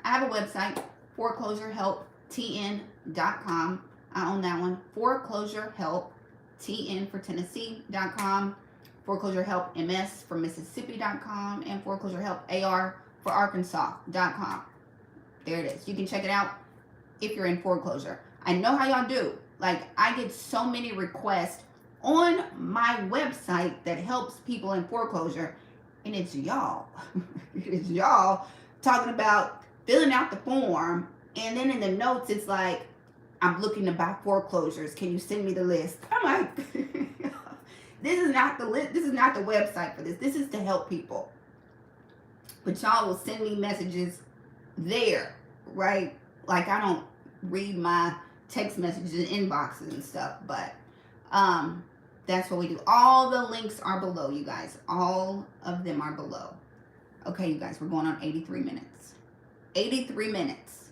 I have a website, foreclosurehelptn.com. I own that one. Foreclosurehelptn for Tennessee.com, foreclosurehelpms for Mississippi.com, and foreclosurehelpar for Arkansas.com. There it is. You can check it out if you're in foreclosure. I know how y'all do. Like, I get so many requests on my website that helps people in foreclosure, and it's y'all. It's y'all talking about filling out the form, and then in the notes it's like, I'm looking to buy foreclosures. Can you send me the list? I'm like, this is not the list. This is not the website for this. This is to help people. But y'all will send me messages there, right? Like, I don't read my text messages and inboxes and stuff, but that's what we do. All the links are below, you guys. All of them are below. Okay, you guys, we're going on 83 minutes. 83 minutes.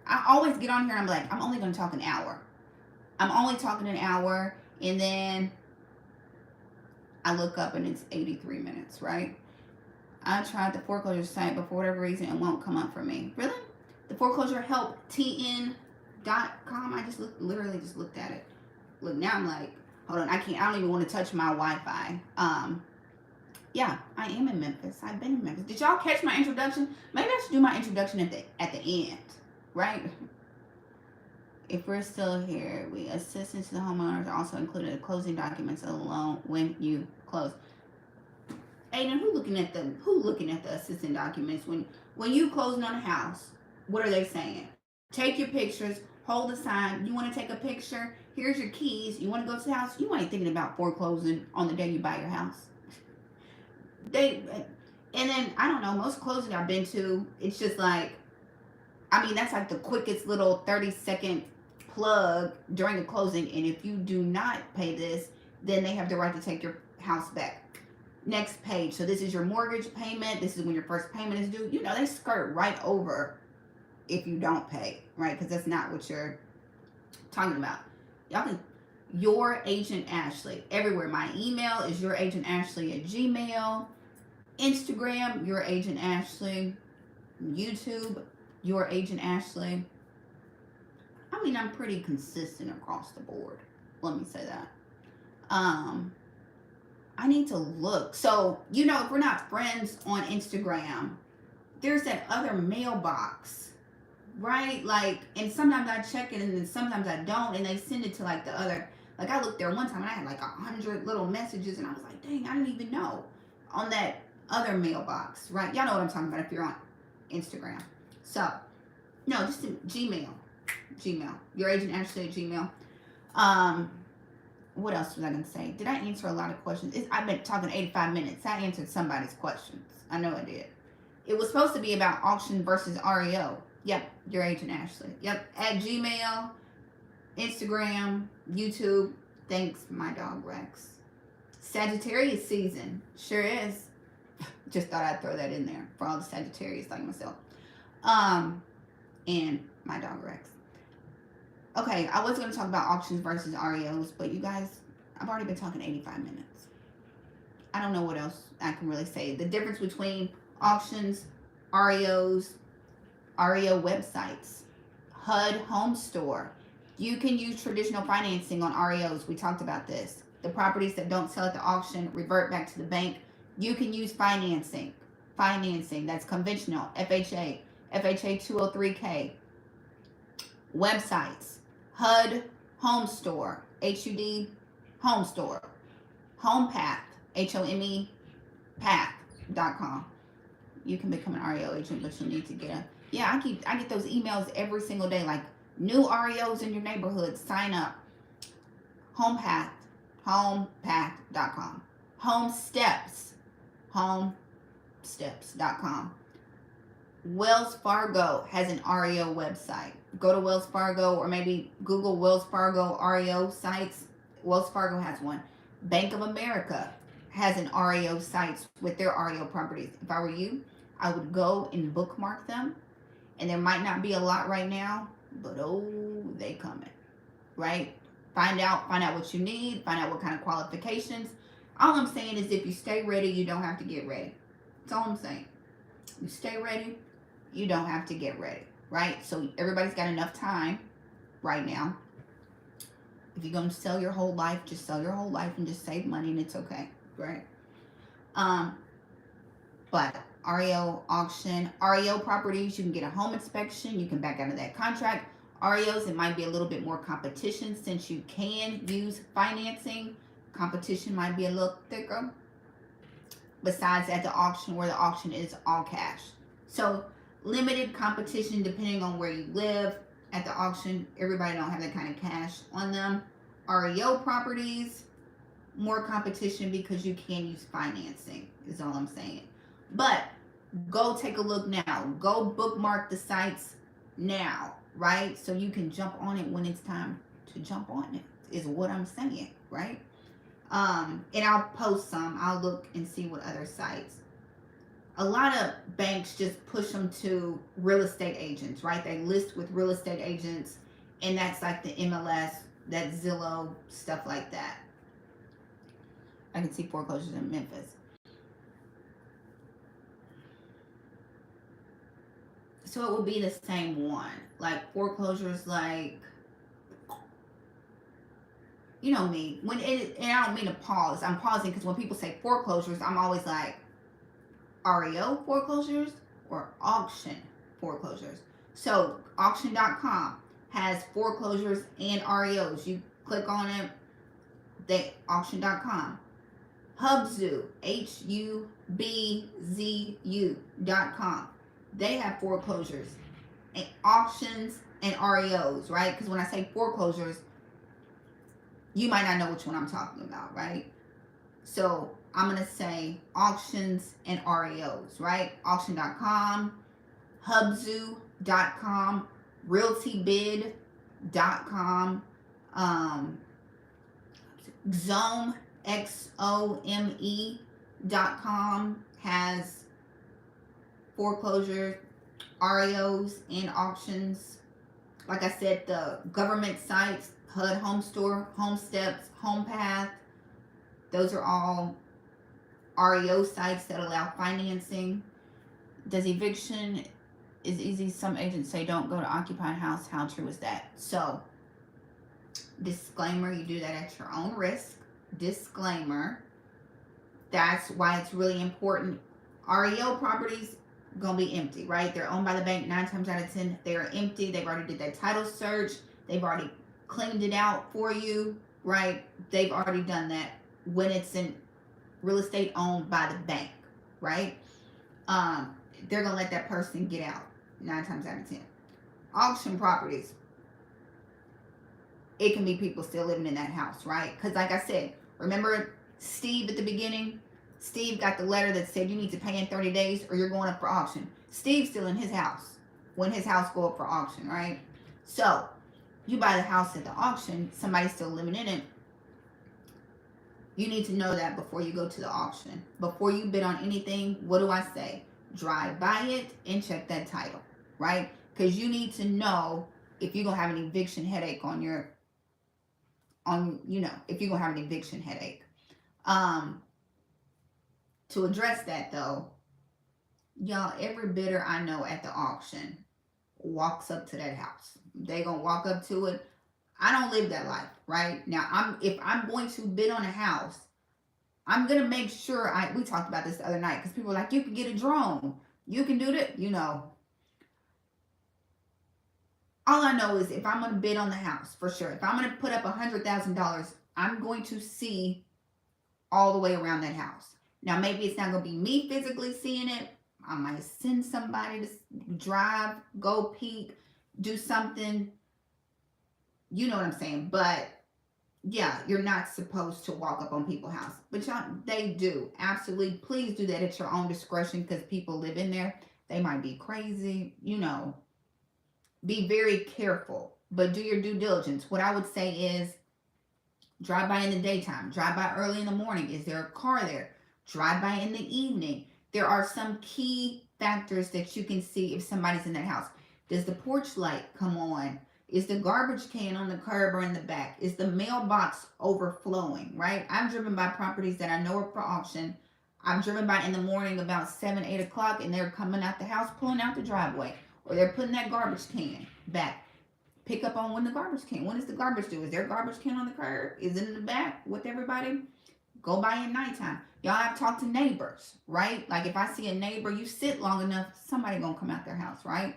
I always get on here and I'm like, I'm only going to talk an hour. I'm only talking an hour, and then I look up and it's 83 minutes, right? I tried the foreclosure site, but for whatever reason, it won't come up for me. Really? The foreclosurehelptn.com. I just literally just looked at it. Look, now I'm like, hold on, I don't even want to touch my Wi-Fi. Yeah, I am in Memphis. I've been in Memphis. Did y'all catch my introduction? Maybe I should do my introduction at the end, right? If we're still here, we assistance to the homeowners are also included in closing documents of the loan when you close. Aiden, who looking at the assistant documents when you closing on a house? What are they saying? Take your pictures, hold the sign. You want to take a picture? Here's your keys. You want to go to the house? You ain't thinking about foreclosing on the day you buy your house. And then I don't know. Most closings I've been to, it's just like, I mean, that's like the quickest little 30-second plug during the closing. And if you do not pay this, then they have the right to take your house back. Next page. So this is your mortgage payment. This is when your first payment is due. They skirt right over if you don't pay, right? Because that's not what you're talking about. Y'all can, Your Agent Ashley, everywhere. My email is youragentashley@gmail. Instagram, Your Agent Ashley. YouTube, Your Agent Ashley. I mean, I'm pretty consistent across the board. Let me say that. I need to look. So, if we're not friends on Instagram, there's that other mailbox, right? Like, and sometimes I check it and then sometimes I don't, and they send it to like the other. Like, I looked there one time and I had like 100 little messages, and I was like, dang, I didn't even know. On that other mailbox, right? Y'all know what I'm talking about if you're on Instagram. So, No, just Gmail. Gmail. Your agent Ashley at Gmail. Um, what else was I gonna say? Did I answer a lot of questions? I've been talking 85 minutes. I answered somebody's questions. I know I did. It was supposed to be about auction versus REO. Yep, your agent Ashley. Yep, at Gmail, Instagram, YouTube. Thanks, my dog Rex. Sagittarius season. Sure is. Just thought I'd throw that in there for all the Sagittarius like myself. And my dog Rex. Okay, I was going to talk about auctions versus REOs, but you guys, I've already been talking 85 minutes. I don't know what else I can really say. The difference between auctions, REOs, REO websites, HUD Home Store. You can use traditional financing on REOs. We talked about this. The properties that don't sell at the auction revert back to the bank. You can use financing. Financing, that's conventional. FHA, FHA 203K. Websites, HUD Home Store, HUD Home Store. Home Path, HOME Path.com. You can become an REO agent, but you need to get a, yeah, I get those emails every single day, like new REOs in your neighborhood, sign up. Home Path, homepath.com. Home Steps, homesteps.com. Wells Fargo has an REO website. Go to Wells Fargo or maybe Google Wells Fargo REO sites. Wells Fargo has one. Bank of America has an REO sites with their REO properties. If I were you, I would go and bookmark them. And there might not be a lot right now, but oh, they coming, right? Find out what you need. Find out what kind of qualifications. All I'm saying is if you stay ready, you don't have to get ready. That's all I'm saying. You stay ready, you don't have to get ready, right? So everybody's got enough time right now. If you're going to sell your whole life, just sell your whole life and just save money and it's okay, right? But REO auction, REO properties, you can get a home inspection. You can back out of that contract. REOs, it might be a little bit more competition since you can use financing. Competition might be a little thicker. Besides at the auction, where the auction is all cash. So limited competition depending on where you live. At the auction, everybody don't have that kind of cash on them. REO properties, more competition because you can use financing is all I'm saying. But go take a look now. Go bookmark the sites now, right? So you can jump on it when it's time to jump on it is what I'm saying, right? And I'll post some. I'll look and see what other sites. A lot of banks just push them to real estate agents, right? They list with real estate agents, and that's like the MLS, that Zillow, stuff like that. I can see foreclosures in Memphis. So it will be the same one. Like foreclosures, like, you know me. And I don't mean to pause. I'm pausing because when people say foreclosures, I'm always like, REO foreclosures or auction foreclosures. So auction.com has foreclosures and REOs. You click on it, they auction.com. Hubzu, HUBZU.com. They have foreclosures and auctions and REOs, right? Because when I say foreclosures, you might not know which one I'm talking about, right? So I'm going to say auctions and REOs, right? Auction.com, Hubzu.com, RealtyBid.com, Xome, XOME.com has foreclosures, REOs, and auctions. Like I said, the government sites, HUD Home Store, Home Steps, Home Path, those are all REO sites that allow financing. Does eviction is easy? Some agents say don't go to occupied house. How true is that? So, disclaimer, you do that at your own risk. Disclaimer. That's why it's really important. REO properties gonna be empty, right? They're owned by the bank 9 times out of 10. They are empty. They've already did that title search. They've already cleaned it out for you, right? They've already done that when it's in real estate owned by the bank, right? They're gonna let that person get out 9 times out of 10. auction properties, it can be people still living in that house, right? Because like I said, remember Steve at the beginning? Steve got the letter that said you need to pay in 30 days or you're going up for auction. Steve's still in his house when his house go up for auction, right? So you buy the house at the auction, somebody's still living in it. You need to know that before you go to the auction. Before you bid on anything, what do I say? Drive by it and check that title, right? Because you need to know if you're going to have an eviction headache on your, if you're going to have an eviction headache. To address that though, y'all, every bidder I know at the auction walks up to that house. They gonna walk up to it. I don't live that life, right? Now, if I'm going to bid on a house, I'm gonna make sure we talked about this the other night because people are like, you can get a drone, you can do that, All I know is if I'm gonna bid on the house, for sure, if I'm gonna put up $100,000, I'm going to see all the way around that house. Now, maybe it's not gonna be me physically seeing it. I might send somebody to drive, go peek, do something. You know what I'm saying? But yeah, you're not supposed to walk up on people's house. But y'all, they do. Absolutely. Please do that at your own discretion because people live in there. They might be crazy. Be very careful. But do your due diligence. What I would say is drive by in the daytime. Drive by early in the morning. Is there a car there? Drive by in the evening. There are some key factors that you can see if somebody's in that house. Does the porch light come on? Is the garbage can on the curb or in the back? Is the mailbox overflowing, right? I've driven by properties that I know are for auction. I've driven by in the morning about 7, 8 o'clock and they're coming out the house, pulling out the driveway. Or they're putting that garbage can back. Pick up on when the garbage can. When is the garbage due? Is there a garbage can on the curb? Is it in the back with everybody? Go by at nighttime. Y'all have talked to neighbors, right? Like if I see a neighbor, you sit long enough, somebody gonna come out their house, right?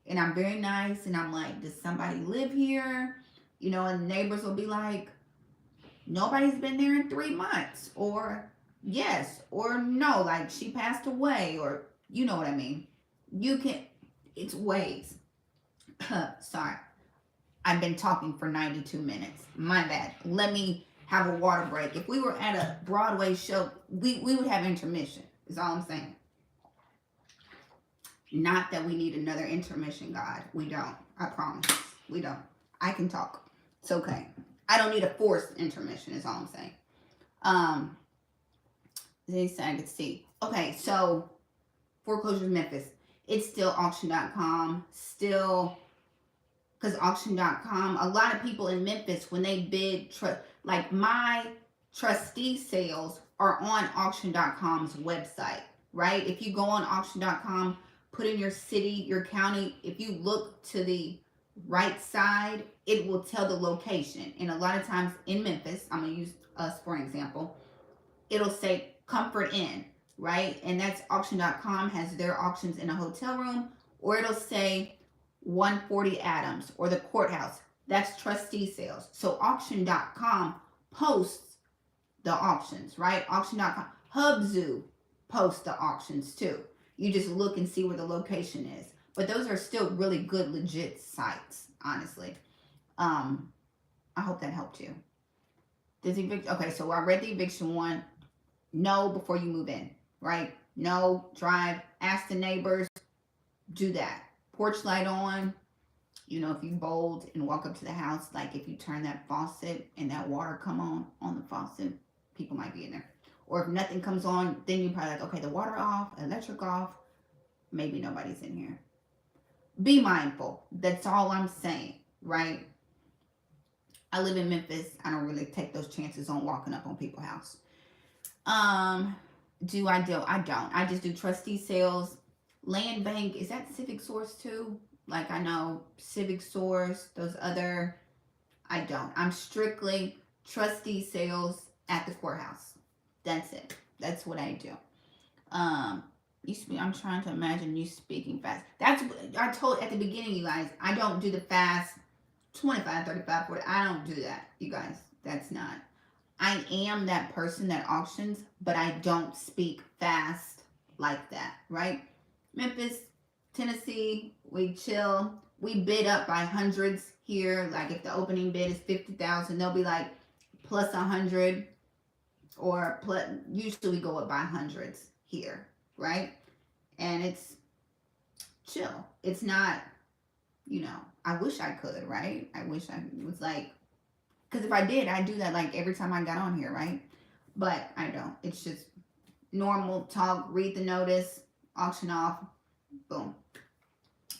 And I'm very nice and I'm like, does somebody live here? And the neighbors will be like, nobody's been there in 3 months. Or yes, or no, like she passed away, or you know what I mean. It's ways. Sorry. I've been talking for 92 minutes. My bad. Let me have a water break. If we were at a Broadway show, we would have intermission, is all I'm saying. Not that we need another intermission, God. We don't. I promise. We don't. I can talk. It's okay. I don't need a forced intermission, is all I'm saying. They said I could see. Okay, so foreclosures Memphis. It's still auction.com. Still, because auction.com, a lot of people in Memphis, when they bid, like my trustee sales are on auction.com's website, right? If you go on auction.com, put in your city, your county, if you look to the right side, it will tell the location. And a lot of times in Memphis, I'm going to use us for an example, it'll say Comfort Inn, right? And that's auction.com has their auctions in a hotel room, or it'll say 140 Adams or the courthouse. That's trustee sales. So auction.com posts the auctions, right? Auction.com. Hubzoo posts the auctions too. You just look and see where the location is. But those are still really good, legit sites, honestly. I hope that helped you. Okay, so I read the eviction one. No before you move in, right? No, drive, ask the neighbors, do that. Porch light on. If you bold and walk up to the house, like if you turn that faucet and that water come on the faucet, people might be in there. Or if nothing comes on, then you're probably like, okay, the water off, electric off, maybe nobody's in here. Be mindful. That's all I'm saying, right? I live in Memphis. I don't really take those chances on walking up on people's house. Do I do? I don't. I just do trustee sales. Land bank, is that Civic Source too? Like I know Civic Source, those other, I don't. I'm strictly trustee sales at the courthouse. That's it. That's what I do. I'm trying to imagine you speaking fast. That's what I told at the beginning, you guys. I don't do the fast 25, 35, 40. I don't do that, you guys. That's not. I am that person that auctions, but I don't speak fast like that, right? Memphis, Tennessee, we chill. we bid up by hundreds here. Like if the opening bid is 50,000, they'll be like plus 100, or plus, usually we go up by hundreds here, right? And it's chill. It's not, I wish I could, right? I wish I was like, because if I did, I'd do that like every time I got on here, right? But I don't. It's just normal talk, read the notice, auction off, boom.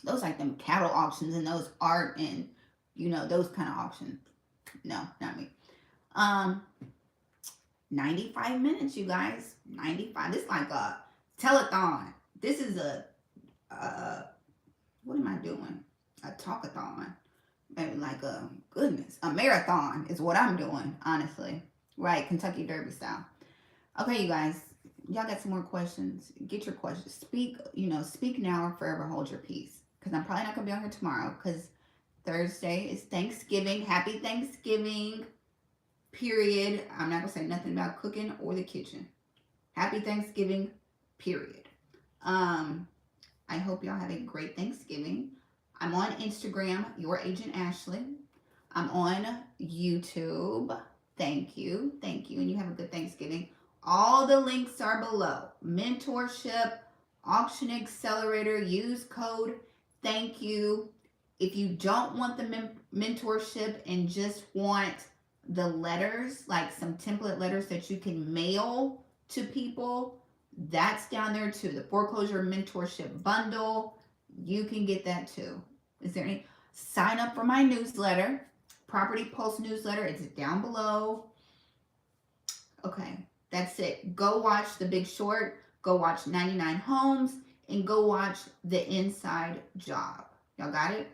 Those like them cattle auctions and those art and, those kind of auctions. No, not me. 95 minutes, you guys. 95. This is like a telethon. This is what am I doing? A talkathon. Maybe like a marathon is what I'm doing, honestly. Right, Kentucky Derby style. Okay, you guys. Y'all got some more questions? Get your questions. Speak now or forever hold your peace. Because I'm probably not going to be on here tomorrow because Thursday is Thanksgiving. Happy Thanksgiving. Period. I'm not going to say nothing about cooking or the kitchen. Happy Thanksgiving. Period. I hope y'all have a great Thanksgiving. I'm on Instagram, Your Agent Ashley. I'm on YouTube. Thank you. Thank you. And you have a good Thanksgiving. All the links are below. Mentorship, Auction Accelerator, use code thank you. If you don't want the mentorship and just want the letters, like some template letters that you can mail to people, that's down there too. The foreclosure mentorship bundle, you can get that too. Is there any? Sign up for my newsletter, Property Pulse newsletter. It's down below. Okay, that's it. Go watch The Big Short. Go watch 99 Homes. And go watch The Inside Job. Y'all got it?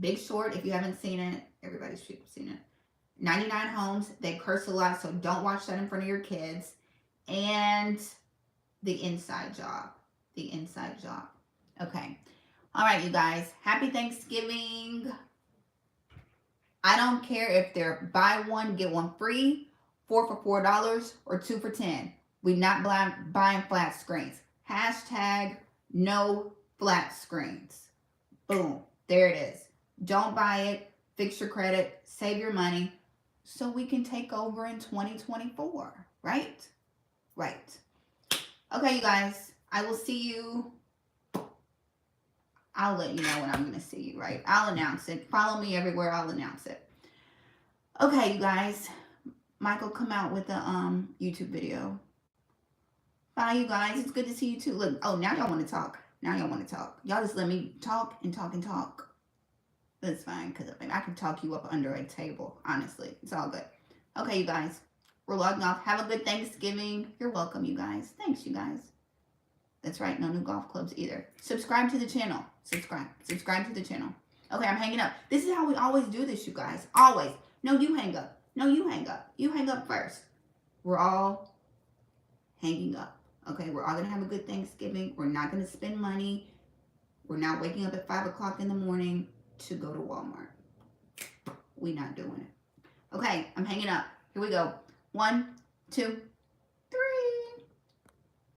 Big Short, if you haven't seen it, everybody's seen it. 99 Homes, they curse a lot, so don't watch that in front of your kids. And The Inside Job. The Inside Job. Okay. All right, you guys. Happy Thanksgiving. I don't care if they're buy one, get one free, 4 for $4, or 2 for $10. We're not buying flat screens. Hashtag no flat screens. Boom. There it is. Don't buy it. Fix your credit. Save your money so we can take over in 2024. Right? Right. Okay, you guys. I will see you. I'll let you know when I'm going to see you, right? I'll announce it. Follow me everywhere. I'll announce it. Okay, you guys. Michael, come out with a YouTube video. Bye, you guys. It's good to see you too. Look, oh, now y'all want to talk. Now y'all want to talk. Y'all just let me talk and talk and talk. That's fine, because I can talk you up under a table. Honestly, it's all good. Okay, you guys. We're logging off. Have a good Thanksgiving. You're welcome, you guys. Thanks, you guys. That's right. No new golf clubs either. Subscribe to the channel. Subscribe to the channel. Okay, I'm hanging up. This is how we always do this, you guys. Always. No, you hang up. No, you hang up. You hang up first. We're all hanging up. Okay, we're all going to have a good Thanksgiving. We're not going to spend money. We're not waking up at 5 o'clock in the morning to go to Walmart. We're not doing it. Okay, I'm hanging up. Here we go. 1, 2,